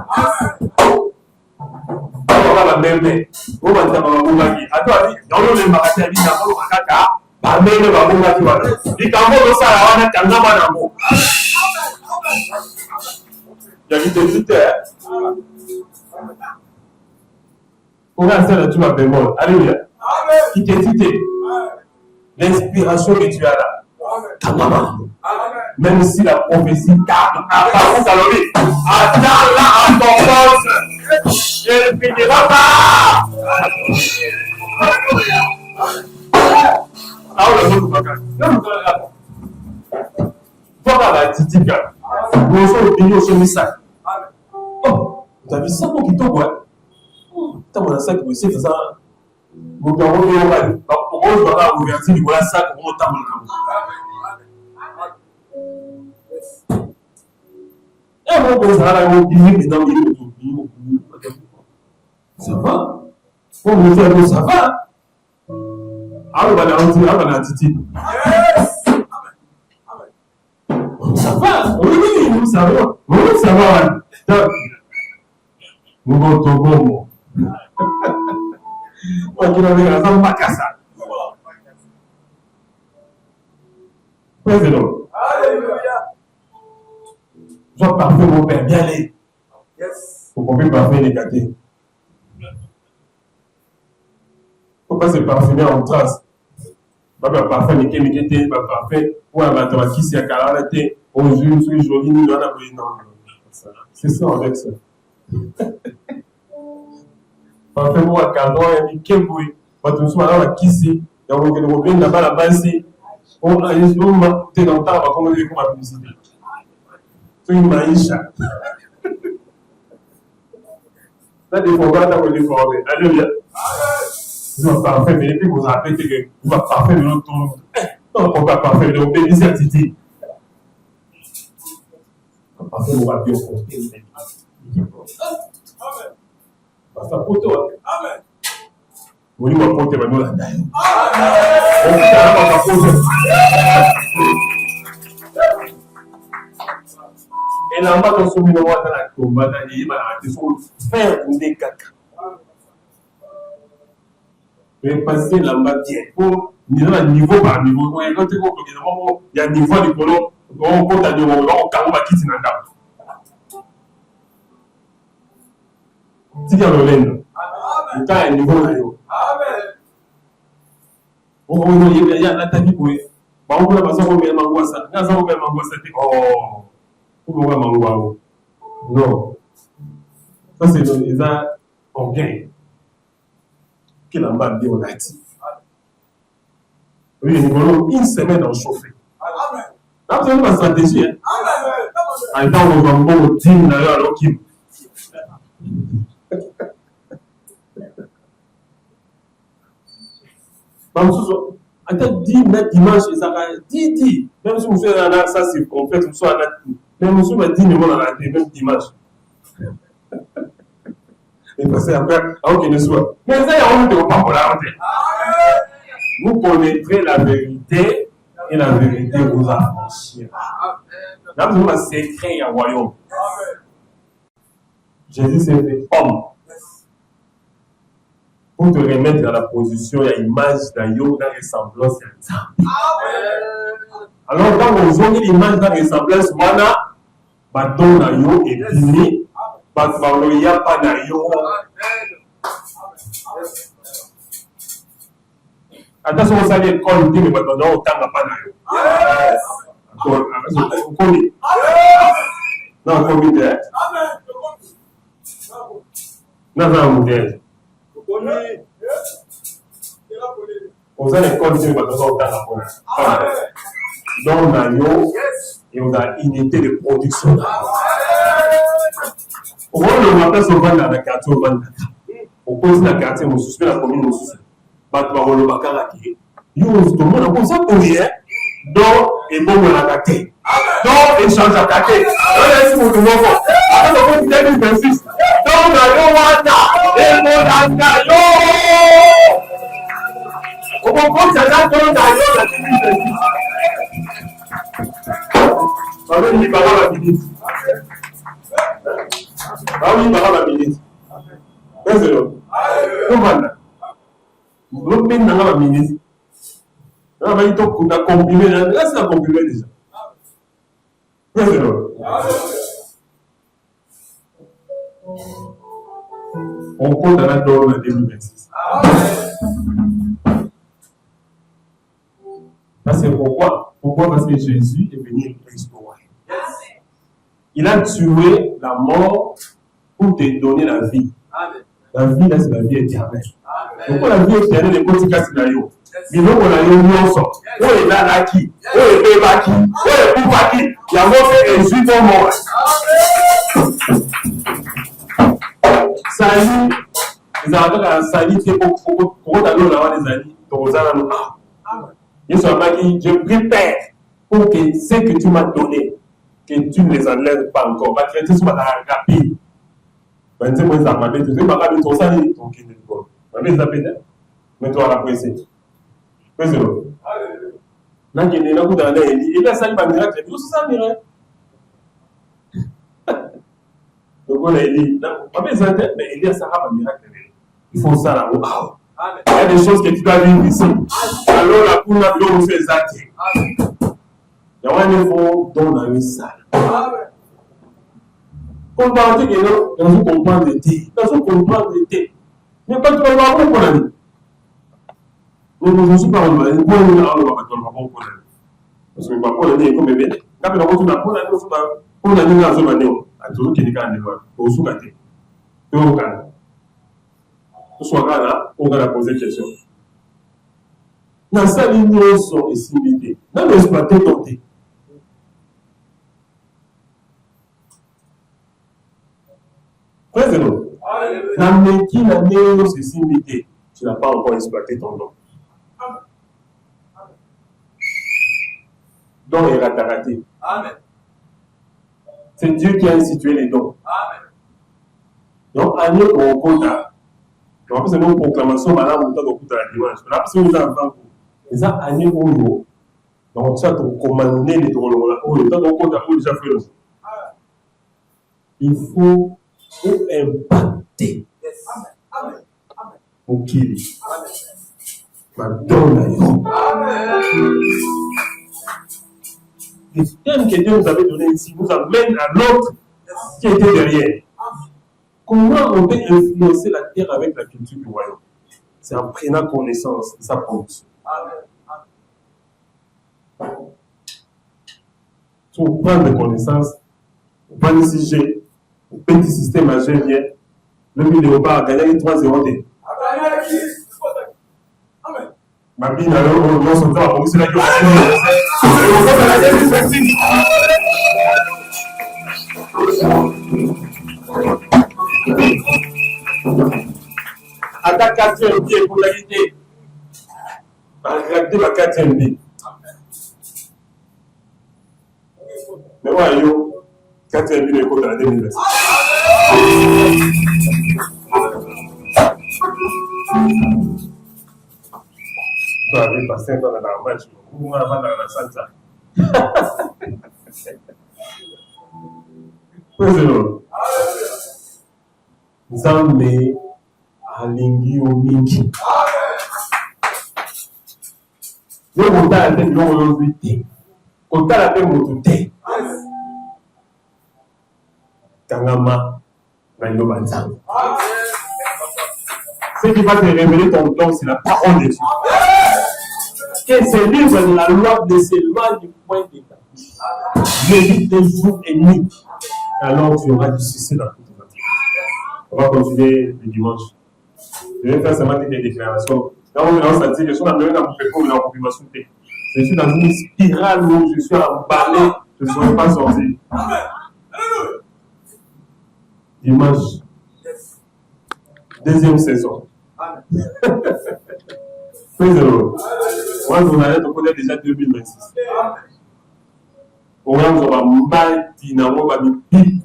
aba meme o ba taba bunga ki ato ali yo le makati ali na ko makaka ba meme ba bunga ki wana ikambo lo sala wana kanga bana mo ya kitete on a ça là tu vas bémol alléluia. Qui t'est cité, l'inspiration que tu as là, ta maman, même si la prophétie tarde, par contre, alors attends-la en ton force, elle ne finira pas. Ah oui, le mot voilà la titika. Nous sommes au sur le sac. Oh, vous avez ça pour qui tombe, ouais. T'as mon sac, vous savez, ça. Vous avez ouverture du voilà ça pour monter et mon beau ça là ça va pour vous faire ça va alors on va la titi ça va oui ça va nous bon on va dire ça va casa. Président. Alléluia. Sois parfait mon père, bien aller. Yes. Faut pas parfait négatif. Faut pas se parfumer en trace. Pas parfait mais qui pas parfait pour un qui s'est caractère on joue sur joli nous on a non. C'est ça avec ça. Parfait moi quand on est kembui watu msuma na kisi ya ngene bala basi on a yesoma tena utaba kama ile kama publicity tu maisha ça dépend pas de l'effort alléluia non parfait mais puis vous appelez que vous va parfait de l'autre non on va parfait de l'obéissance parfait on va bien compter Basta poto. Amen. Woni wa pote ba nola dai. Et là bas to somi no wata na ko bata ni ba na ti so faire une kaka. Mais passer là-bas bien pour niveau par niveau. Quand tu vois il y a niveau de colon, on compte à dire on ka ba kiti na ndaba. Tika lolendo. Ukae niveau leo. Amen. Mungu yeye ya nataki kwe. Baungu na basoko bya mangwasa. Ngaza ko bya mangwasa ti oh. Kumunga mangwao. Non. Ça c'est ça on gagne. Qu'il en bas on a dit. Oui, nous une semaine en chauffé. Amen. Là vous avez ma stratégie. Amen. En temps on va bon team d'ailleurs alors qui Attends, 10 mètres dimanche, ça va 10. Même si vous faites un ça, c'est complexe, vous soyez là. Même si vous faites 10 minutes dans la télé, même dimanche. Et parce qu'après, avant qu'il ne soit. Mais ça, il y a honte de pas pour la honte. Vous connaîtrez la vérité, Et la vérité vous affranchira. Là, vous avez un secret au royaume. Jésus s'est fait homme. Pour te remettre dans la position, il y a l'image d'Ayo, dans la ressemblance à ça. Alors, quand vous avez l'image dans la ressemblance, voilà, bâton d'Ayo est fini. Bâton il n'y a pas d'Ayo. Attention, vous savez, quand on dit que bâton d'Ayo, autant n'a pas d'Ayo. Vous connaissez? Non, vous connaissez? Non, non, vous connaissez. Vous allez continuer votre temps dans l'agneau et on a unité de production. On va pas se vendre dans la quartier, on pose la quartier, on suspend la commune, on suspend. On va pas le tout le monde a comme ça pour rien. Donc, et bon, on a attaqué. Donc, échange attaqué. On laisse pour tout le monde. Après, on va faire une persiste. Donc, l'agneau, et mon agneau. On va prendre ça dans l'agneau, la technique. Ça veut dire par la minute. Ah oui, par la minute. C'est l'autre. Comment là? L'autre pays n'a pas la minute. Là, il faut comprimer. Là, c'est la comprimé déjà. C'est l'autre. On compte dans la donne en 2026. C'est pourquoi? Pourquoi? Parce que Jésus est venu restaurer. Il a tué la mort pour te donner la vie. La vie, là, c'est la vie éternelle. Donc, la vie éternelle est comme ça, c'est la vie. Mais nous, on a eu une sort. On est là, là, qui? On est là, qui? On est pour qui? Il y a un mot fait Jésus pour moi. Salut. Les Arabes, salut, c'est pour d'aller là-bas, les amis. Je prie, Père, pour que ce que tu m'as donné, que tu ne les enlèves pas encore. Parce que tu m'as rapide. Mais tu m'as rappelé, tu m'as rappelé, tu m'as rappelé, tu m'as rappelé, mais tu as rappelé. Mais c'est l'autre. Là, il y a des gens qui ont dit, et là, ça, il va miracle, c'est ça, miracle. Donc, on a dit, mais il y a ça, un miracle. Il faut ça là. Il y a des choses que tu dois vivre ici. Alors, la cour n'a plus de faire ça. Il y a un niveau dans la salle. Quand on dit que non, on comprend le thé. On comprend le thé. Mais quand tu vas voir, on comprend. Donc, je ne suis pas en train de dire que on va comprendre. Parce que je ne vais pas comprendre comme bébé. Quand on va comprendre, on a dit que on a dit toujours qu'il y a des gens qui sont là. Soit là, on va poser une question. Dans sa ligne, sont estimés. Dans l'exploiter, tenter. Président, la métier, la meilleure, c'est similité. Tu n'as pas encore exploité ton don. Don est raté. Amen. C'est Dieu qui a institué les dons. Amen. Donc, à nous, on compte. Donc, c'est une proclamation, madame, on t'a beaucoup à la dimanche. Là, c'est une enfant. Et ça, à nous, on donc, ça, on commande les drôles. On est dans le compte à vous déjà fait. Il faut impacter. Pour qu'il les thèmes que Dieu nous avait donnés ici nous amènent à l'autre qui était derrière. Comment on peut influencer la terre avec la culture du royaume? C'est en prenant connaissance de sa production. Pour prendre connaissance, on prend le sujet, le petit système à gérer, le Léopard a gagné 3-0. Ma vie n'a pas son temps à commencer la gueule. À ta quatrième pied pour l'unité. Regardez ma quatrième pied. Mais ouais, yo, quatrième pied pour la 2020. avec pas 5 ans dans la match. Vous avant dans la salsa. Nzambe alingi omingi. Yo kotala te biloko yozwi te. Kotala pe moto te. Kangama na liloba nzambe. Ce qui va te révéler ton don, c'est la parole de Dieu. Que ce livre de la loi ne s'éloigne point de ta bouche. Médite des jours et nuits. Alors tu auras du succès dans toute ta vie. On va continuer le dimanche. Je vais faire seulement des déclarations. Quand on est sentir que je suis dans la confirmation, je suis dans une spirale où je suis emballé, je ne serai pas sorti. Dimanche, deuxième saison. Praise the Lord. Moi, je vous arrête, on connaît déjà 2026. On va nous avoir mal dynamo, on va nous pique.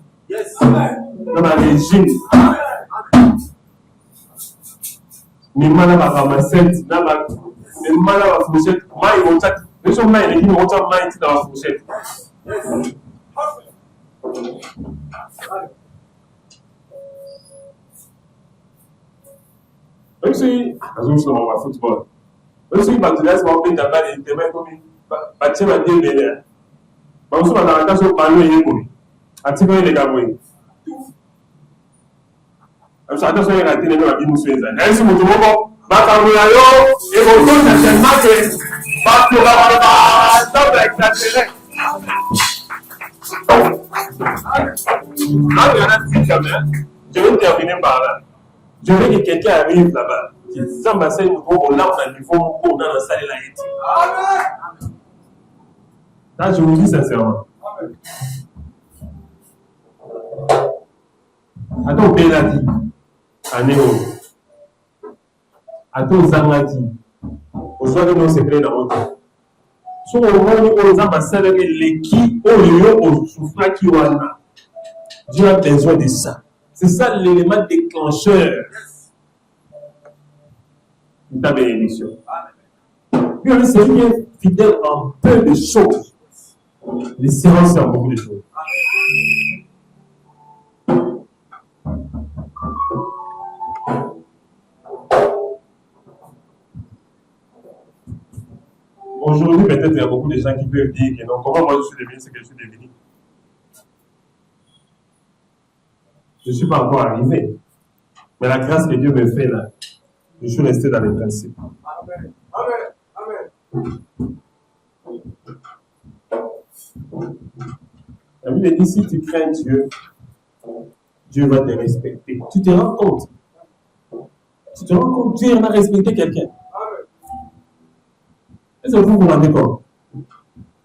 Dans la régime. Mais mal à la ramassette, mais mal à la fourchette, mal au chat. Les gens mal, les gens ont mal dans la fourchette. Même si, je suis dans le football. Même si, je suis dans le balle et je vais comme je vais dire, je suis dans la case au ballon et je vais les gars. Attention, il y a des gens qui sont là. Et si vous trouvez bon, et vous trouvez tellement que je vais terminer par là. Je veux que quelqu'un arrive là-bas. Qui dit ça, c'est une bonne là, on a du fond, on a la salle là. Là, je vous dis sincèrement. Attends, Pénati. Anéo. Attends, Zangati. Au soir de nos secrets dans votre. Si on a ma salle, l'équipe, on souffle qui wana. Dieu a besoin de ça. C'est ça l'élément déclencheur de ta bénédiction. Puis on est celui qui est fidèle en peu de choses. Les séances, c'est en beaucoup de choses. Aujourd'hui, peut-être il y a beaucoup de gens qui peuvent dire que non, comment moi je suis devenu ce que je suis devenu. Je ne suis pas encore arrivé. Mais la grâce que Dieu me fait là, je suis resté dans les principes. Amen. Amen. La Bible dit si tu crains Dieu, Dieu va te respecter. Tu te rends compte? Tu te rends compte? Dieu va respecter quelqu'un. Est-ce que vous vous rendez compte?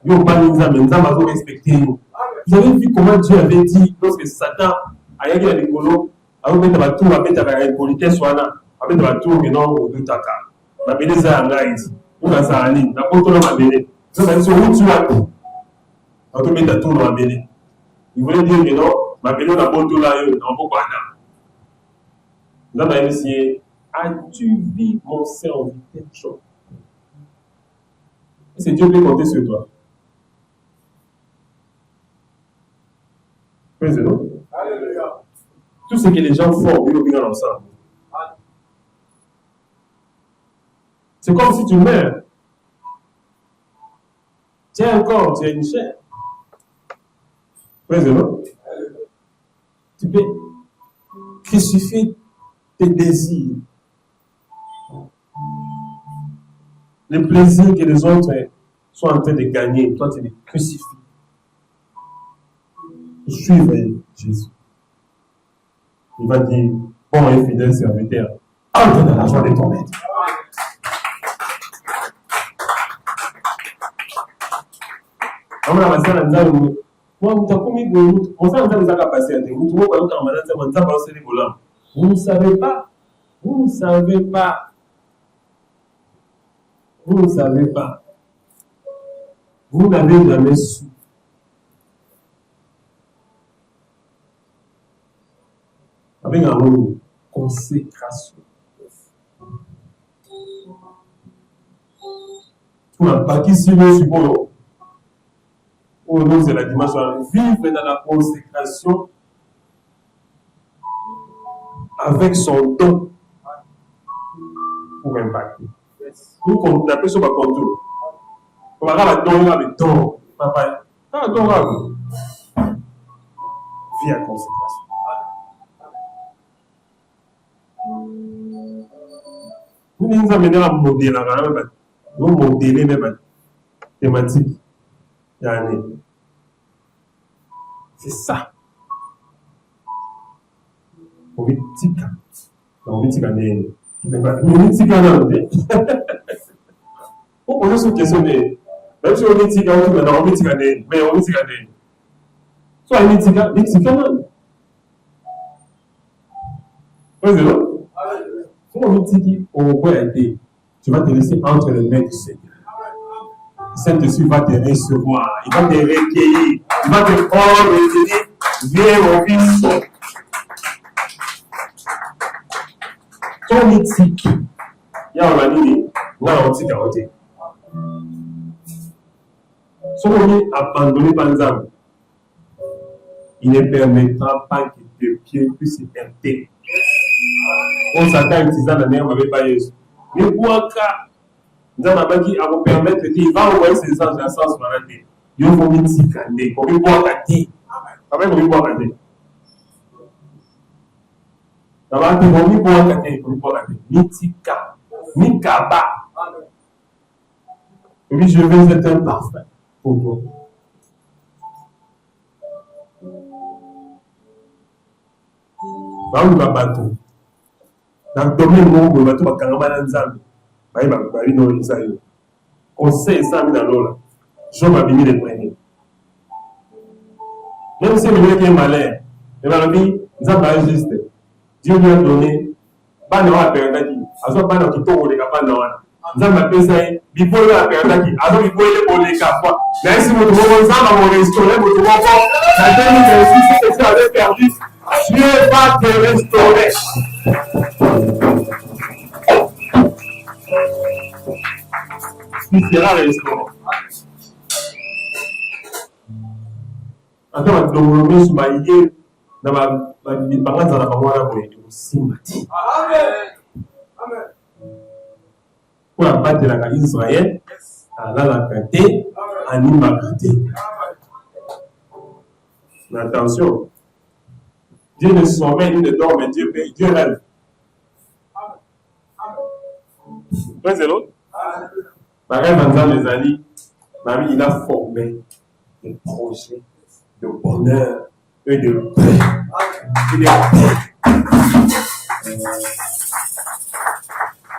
Dieu va nous respecter. Vous avez vu comment Dieu avait dit lorsque Satan a eu la l'écolo, a mettre la tour, a mettre la politesse, a mettre la tour, mais non, au Dutaka. La bénédiction à Ngaïs, ou à Sahani, la porte de la béné. Ça va être sur où tu as tout. On peut mettre la tour dans la béné. Il voulait dire que non, ma béné, la porte de la yo, dans beaucoup de temps. Dans la MCA, as-tu vu mon serviteur chaud? C'est Dieu qui peut compter sur toi. Praise the Lord. Alléluia. Tout ce que les gens font, ils vont ensemble. C'est comme si tu meurs. Tu as un corps, tu as une chair. Praise the Lord. Tu peux crucifier tes désirs. Les plaisirs que les autres sont en train de gagner, toi tu les crucifies. Suivre Jésus. Il va dire, bon et fidèle serviteur, entre dans la joie de ton maître. Vous ne savez pas. Vous ne savez pas. Vous ne savez pas. Vous n'avez jamais su. Avec un mot, consécration. Pour la bâtir sur le support. Pour nous, c'est la dimension. Vivre dans la consécration avec son don pour impacter. Nous, on appelle ça le contour. On va avoir le don. Papa, quand on a vie à consécration. Nous nous amenons à modeler, nous modeler même thématique. C'est ça. On met tika. On met tika né. On met tika là. On pose cette question né. Même si on met tika, on met tika né. Mais on met tika né. Soit on met tika là. Ouais, c'est là. Si on met tika, on peut aider. Tu vas te laisser entre les mains du Seigneur. Le Saint-Esprit va te recevoir. Il va te recueillir. Il va te prendre et te dire, viens mon fils. Ton éthique, il y a un dit, non, éthique à côté. Son ami abandonné par les âmes, il ne permettra pas que tes pieds puissent s'éterter. On s'attend à utiliser la meilleure avec Bayeuse. Mais pour un cas, nous avons dit à vous permettre de dire, il va envoyer ses anges dans le sens où on a dit, il faut mettre si candé, pour lui boire à thé. Après, pour lui boire à thé. Avant que vous boire à thé, pour lui boire à thé. Mitika, Mikaba. Oui, je vais être un parfait pour toi. Bah, on va battre. Dans le domaine où on va tout carrément dans Zambie. Il va parler dans le Israël. Conseil ça, dans l'eau. Je vais abîmer les premiers. Même si il y a un malheur, il va dire, nous avons juste. Dieu lui a donné, pas de la période qui, à ce moment-là, qui tombe les capables de l'eau. Nous avons appelé ça, il faut la période qui, alors il faut les capables. Mais si vous trouvez ça, on va restaurer, vous trouvez encore, la dernière réussite, c'est que ça avait perdu. Dieu va te restaurer. Il sera restauré. Attends, je vais vous sur ma idée dans ma balance dans la parole pour être aussi mati. Amen. Pour abattre la case d'Israël, Allah l'a gâté, Anim l'a gâté. Mais attention, Dieu ne sommeille, il ne dort, mais Dieu paye, Dieu rêve. Oui, c'est l'autre. Pareil, dans les années, Marie, il a formé des projets de bonheur et de paix.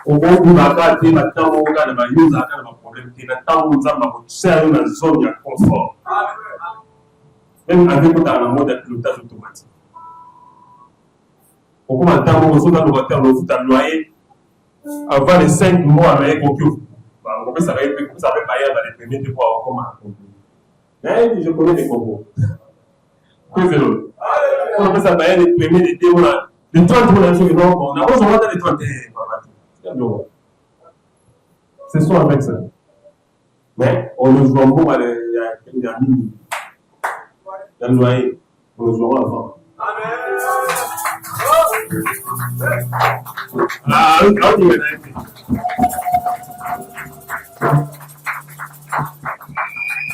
Au moment où on a gardé la temps, on a un problème, il y a un temps où on a servi dans une zone de confort. Même avec un mode de pilotage automatique. Au moment où on a le loyer, avant les 5 mois avec aucun. Ça va être dans les premiers deux mois comment accomplir. Mais je connais les combos. Qu'est-ce que c'est l'autre? On appelle ça les premiers deux mois. Les 30 mois, on a besoin de les 31. C'est ça avec ça. Mais on le voit beaucoup il y a mini. Dans le loyer, on le voit avant. Ah, oui,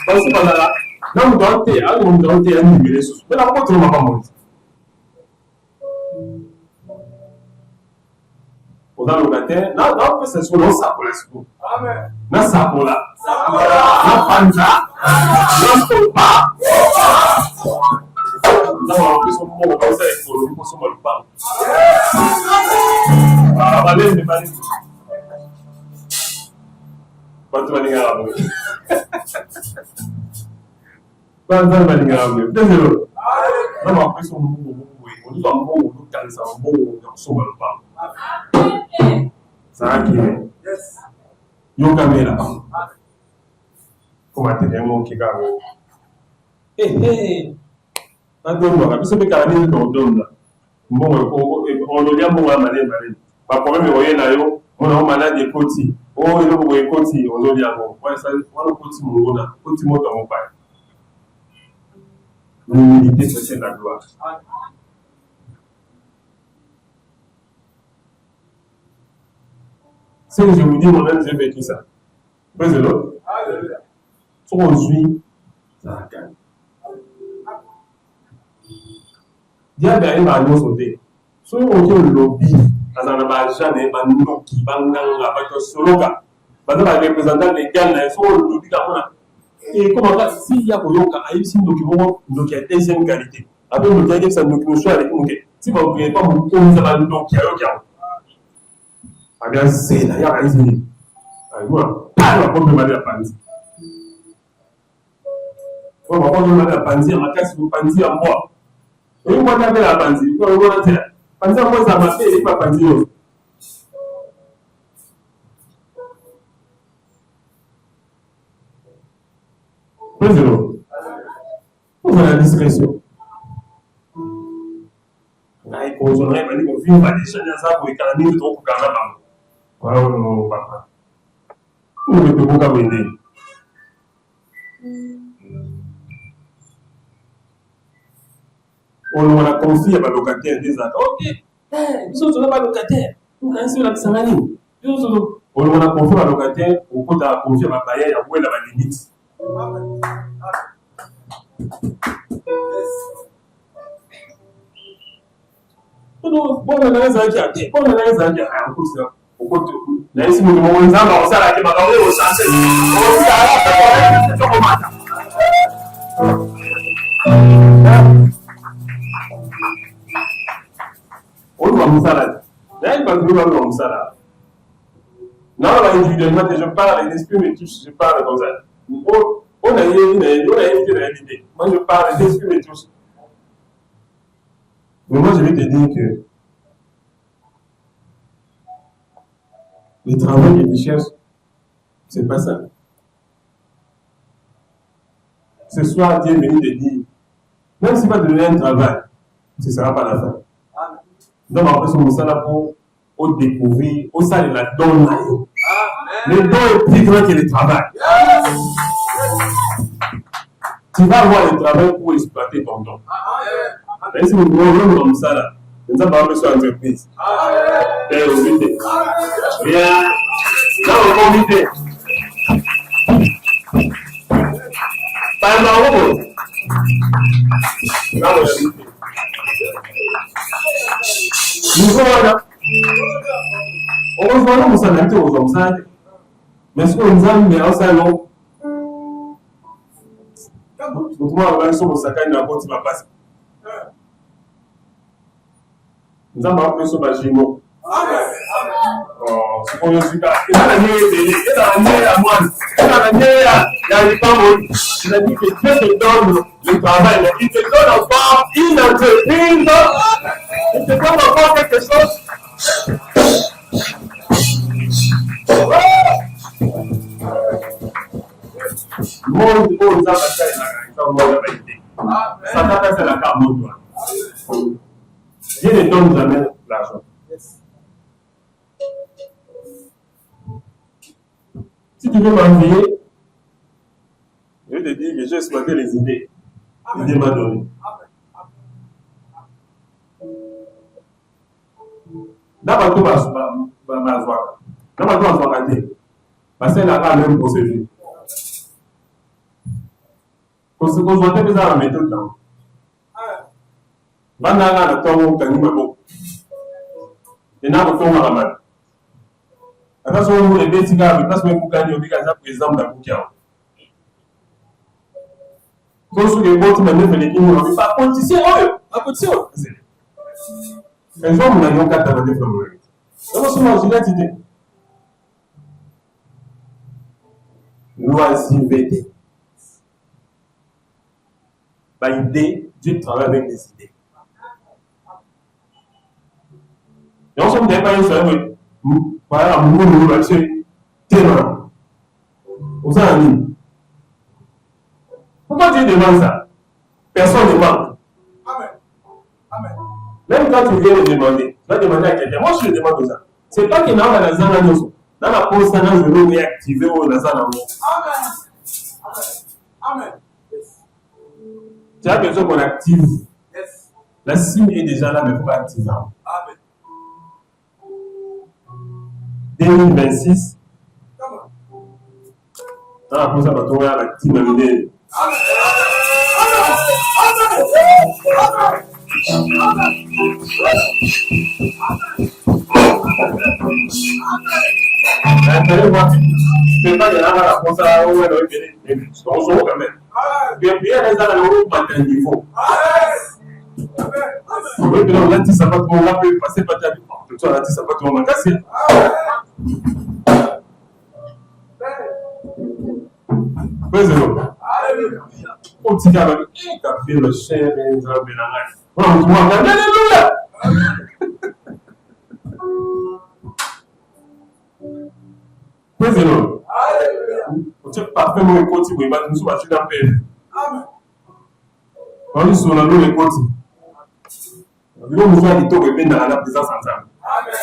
parce que là, on doit être un numéro de mais là, on ne va pas monter. On a le locataire, non, c'est sur l'eau, ça pour la seconde. Amen. Non, ça pour la. Non, Panza. Non, Stopa. Non, on peut se mouvoir, on va essayer de se mouvoir le pain. Ah, allez, mais allez. Pas de manière à vous. Pas de manière à vous. Désolé. Non, on peut se mouvoir, on doit mouvoir, on doit caler ça, on doit se mouvoir le pain. Ça a qui est. Yo caméra. Comment te dire mon qui gagne? Attends-moi, parce que quand même on donne là. Bon, on le dit à mon malade. Pas problème, vous voyez là, on a un malade de côté. Oh, il faut que continue, on a dit avant. Ouais, ça, on a continué, on a continué dans mon père. L'humilité, c'est la gloire. Si je vous dis, moi-même, j'ai vécu ça. Praise the Lord. Aujourd'hui, ça a gagné. Dia gagné par nous sauter. Si on dit le lobby, dans un abattoir, des bandes qui bangent la voiture solo, parce que les représentants des gars, ils sont le lobby d'abord. Et comment ça, s'il y a un document qui a deuxième qualité, après le gars qui a un document avec nous, si vous ne voulez pas vous poser un document qui a ah bien, c'est là, il y a un zéro. Voilà, pas la bonne manière de penser. On va pas demander à penser, ma casse vous pensez à moi. Et vous m'avez la penser, vous allez dire, pensez à moi, ça m'a fait, et pas penser. Président, vous avez la discrétion. Là, il faut que vous ayez une vie, on va déchaîner ça pour économiser trop pour Canada. Voilà, mon papa. Vous ne pouvez pas m'aider. On a confié à ma locataire des ans. Ok, nous ne sommes pas locataires. Nous avons sur la Sangani. On a confié à ma locataire, au coup de la confier à ma baillère, il y a où est la limite. Bon, on a les anges, bon, on a les anges, on coupe ça. Au côté, là, ici, nous devons nous avoir ça là, qui m'a donné au chantier. On dit à la fin, on va nous salade. Là, il va nous avoir une salade. Non, individuellement, je parle, l'esprit me touche, je parle comme ça. On a évité l'invité. Moi, je parle, l'esprit me touche. Mais moi, je vais te dire que le travail que tu cherches, c'est pas ça. Ce soir, Dieu est venu te dire, même si tu vas donner un travail, ce ne sera pas la fin. Donc, après, ce moment-là, pour découvrir, au sein de la donne. Le don est plus grand que le travail. Tu vas avoir le travail pour exploiter ton don. Mais si nous voulons comme ça, là, nous allons avoir besoin d'entreprise. Père, invité. Viens. Dans le comité. Par exemple, dans le comité. Nous sommes heureusement, nous sommes invités aux hommes. Mais ce qu'on nous a mis en salon, nous avons sur le sac à la porte qui va passer. Nous avons appris sur le Jimo. C'est pour nous dire que la nuit à moi, la nuit à l'époque, il a dit que Dieu te donne le travail, il te donne encore une entreprise, il te donne encore quelque chose. Le monde où nous avons fait la vérité. Satan c'est la carte de toi. Dieu ne donne jamais l'argent. Si tu veux m'envier, je vais te dire que j'ai exploité les idées. Dieu m'a donné. D'abord, tout va se voir. D'abord, tout va se regarder. Parce qu'elle a la même procédure. Parce que vous voyez déjà la méthode là. Banana le temps que nous m'avons. Et n'a pas fait un ramadan. Attention, vous les bêtises, parce que vous gagnez au Bikaza, par exemple, dans Boukiao. Quand vous les bottes, maintenant, vous les dites, vous n'avez pas compétition. La compétition. Un jour, nous n'avions qu'à travailler pour le donc, souvent, je l'ai dit. L'oisiveté. L'idée, Dieu travaille avec des idées. Et on se dit, pas une seule, voilà, nous va chez terrain. Vous avez dit. Pourquoi Dieu demande ça? Personne ne demande. Amen. Même quand tu viens de demander, tu vas demander à quelqu'un. Moi, je le demande ça. C'est pas qu'il n'a pas la zone. Dans la pause, ça n'a jamais réactivé au Lazare. Amen. Tu as besoin qu'on active. La cible est déjà là, mais il faut activer. Amen. 2026. Dans la pause, ça va trouver à l'active l'idée. Amen. Allez voir, c'est pas de la réponse à où elle est venue. On se voit quand même. Bien, les gens ont pas de niveau. Oui, mais là, ça va trop, on va passer par ta vie. Tu vois, là, ça va trop, on va casser. Au petit gars, il a fait le chien, il a fait la life. On voit, alléluia! Praise the Lord. Tu es parfaitement écouté, mais nous sommes battus dans le Amen. On est sur la lune écouté. Nous sommes besoin de tout dans la présence ensemble. Amen.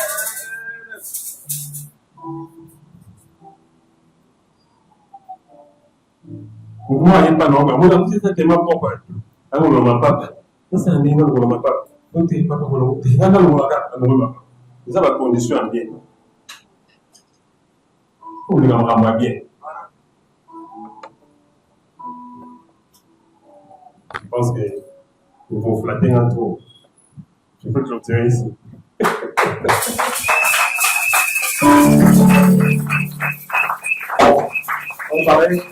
Pour moi, il n'y a pas de norme. Moi, je suis tellement pauvre. Je ne sais pas. Je ne sais pas. Je ne sais pas. Je ne sais pas. Je ne sais pas. C'est ça ma condition bien. Pour lui rendre bien. Je pense que nous vous flatter un tour. Je peux clôturer ici. On va aller.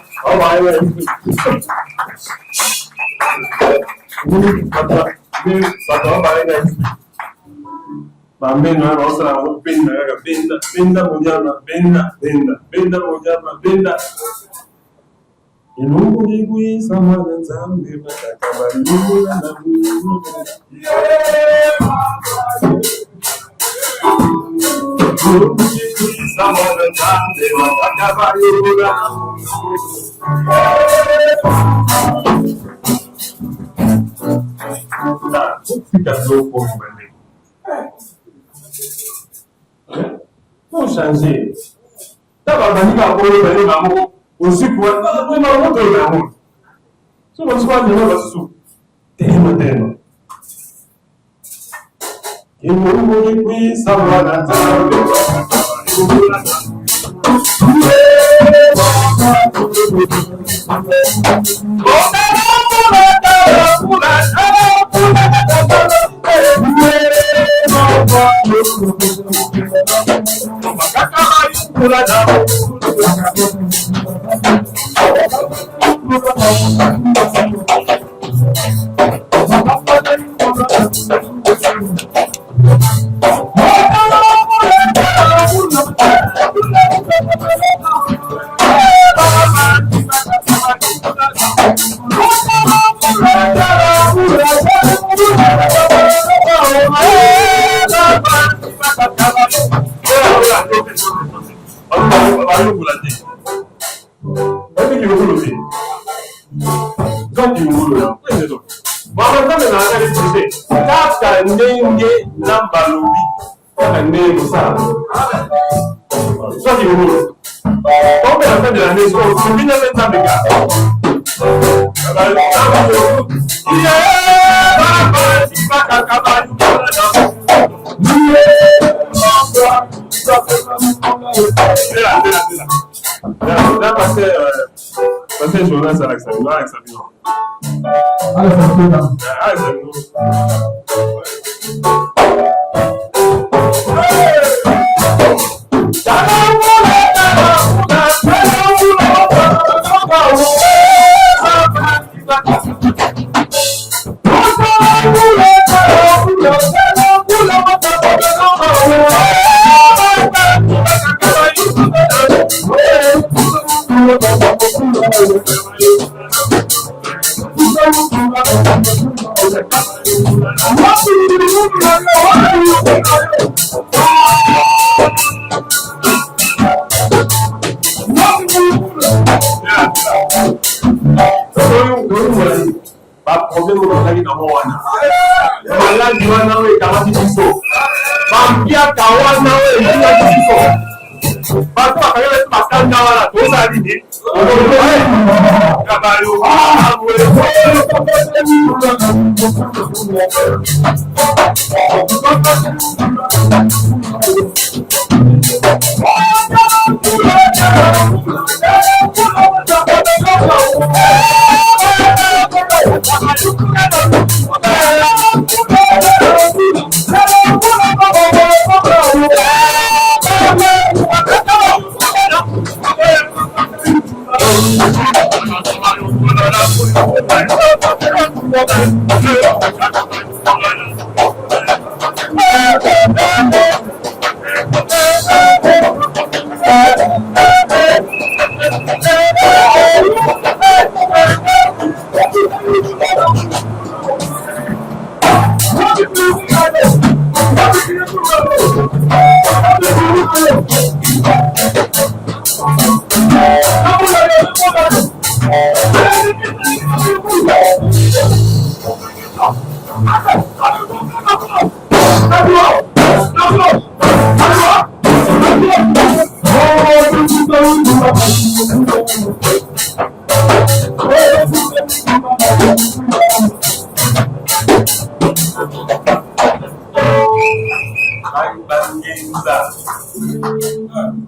Faut changer. D'abord, on va pour l'amour. Aussi pour l'amour de l'amour. Ce qu'on soit de l'amour, sous. Tellement. Et nous, oui, ça va dans Jonas Alexandre. Bato bakagala makanda wana toza nini kabayo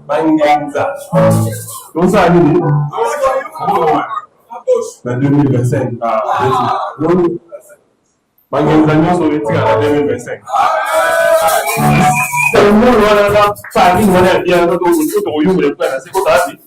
Bangenza. Donc ça a dit en 2025. Bangenza nous sommes en 2025. C'est le monde là, Paris, on est bien dans le royaume de Père. C'est quoi ça dit?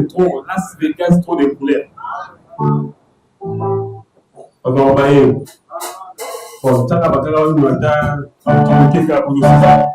Trop, Las Vegas, trop de couleurs. Bon, ça va pas faire une matin, quelqu'un pour nous faire.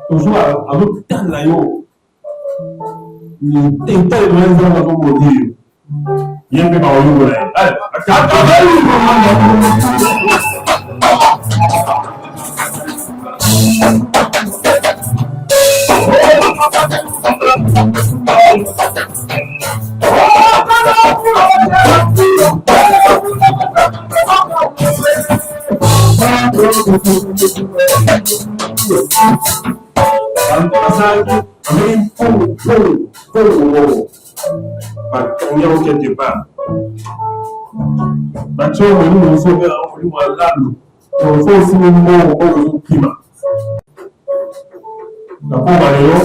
Toujours à l'hôpital là, il y a un tel raison dans mon dire. Il y a un peu par où là. Allez, Mais pour quelque part. Bacho nous sauver en là. On fait aussi le mot au climat. D'accord, Mario.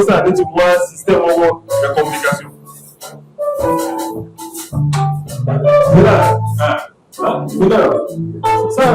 Ça système de communication. C'est là. C'est là. Ça.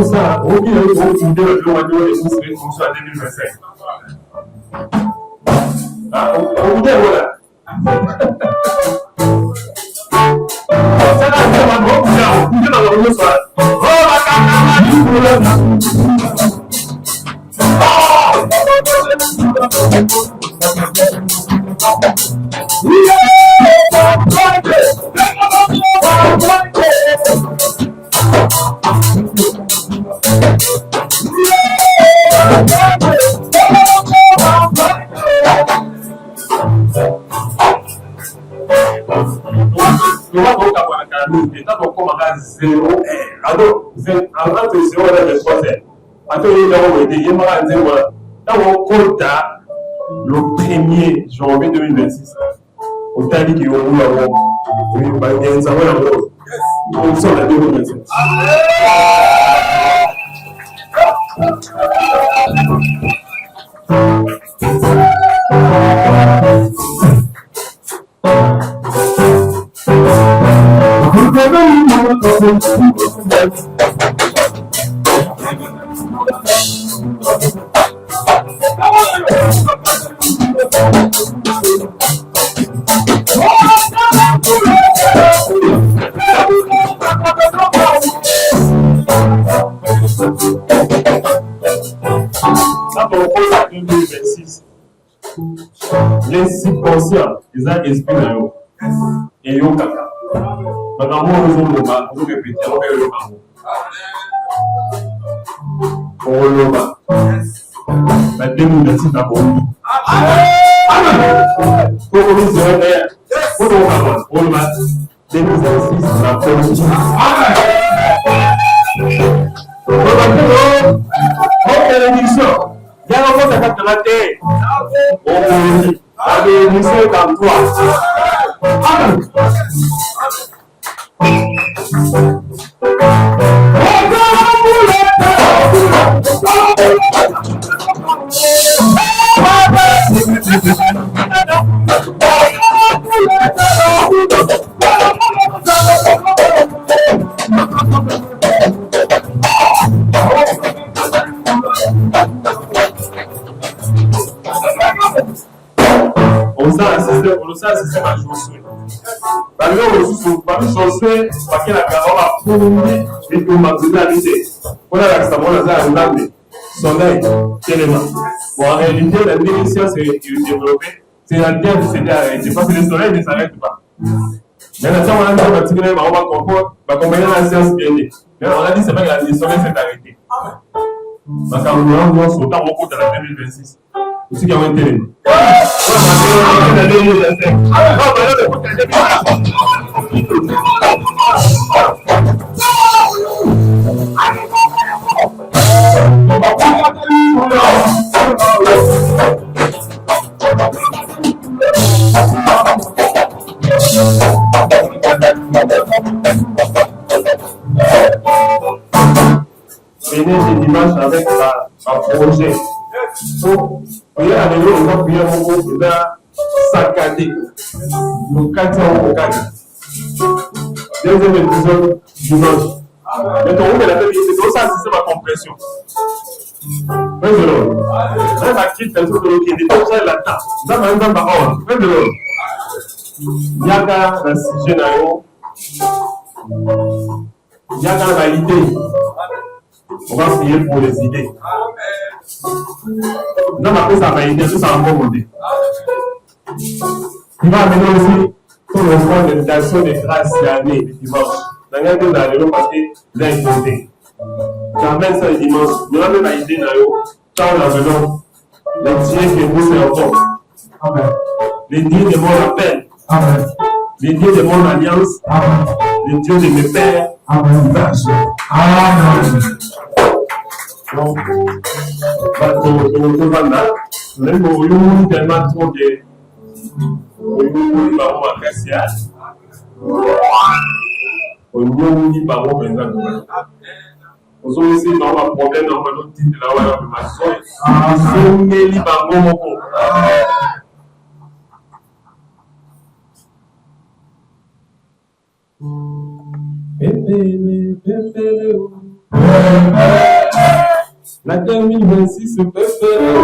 Ça, on vient de le journée et vous serez conscient en 2025. On dit voilà. Ça là, on va vous dans le soir. Oh, le 1er janvier 2026. Au Tali qui est au bout là, oui, bah, il y a un savoir là, on sort la 2027. Les subconscients, ils ont esprit dans eux. Et ils ont caca. Maintenant, nous avons répété, on va le faire. On le va. La 2026 n'a pas oublié. Pour nous, c'est vrai. Pour nous, on le va. 2026 n'a pas oublié. Ok, l'émission. Il y a un peu de cacahuètes. Oh, allez, nous sommes dans toi. On s'est assisté à Josué. Par Josué, parce qu'il a fourni et pour m'actualiser. On a l'examen dans la langue. Soleil, tellement. Bon, en réalité, la démission s'est développée. C'est la terre qui s'est arrêtée. Parce que le soleil ne s'arrête pas. Mais la terre, on a dit qu'on va comprendre, on va combiner la science bien. Mais on a dit c'est pas que le soleil s'est arrêté. Parce qu'en nous rendons au temps au cours de la 2026. Aussi qu'il y a un téléphone. Venez ce dimanche avec un projet. Donc, priez à l'église, on va prier mon groupe, on va saccader. Nous 4 ans au 4. Deuxième épisode dimanche. Mais ton groupe est la même, c'est comme ça, c'est ma compression. Praise the Lord. Même à qui t'as tout le qui est tout ça là-dedans. Ça va être par ordre. Praise the Lord. Yaga la sujet d'ailleurs. Yaga la idée. On va prier pour les idées. Non, après ça va aider, tout ça en bon moment. Il va amener aussi tout le monde de l'action de grâce l'année du dimanche. Dans le cas de la parce qu'il a imposé. J'amène ça le dimanche. Nous avons même idée dans le temps où nous avons les dieux que nous servons. Amen. Les dieux de mon appel. Amen. Les dieux de mon alliance. Amen. Les dieux de mes pères. Amen. Amen. Donc, même au lieu tellement trop de au lieu de baron maintenant. Aux autres ici, dans un problème, dans un autre type de la web, ma soeur, c'est les baron. La 2026 peut faire.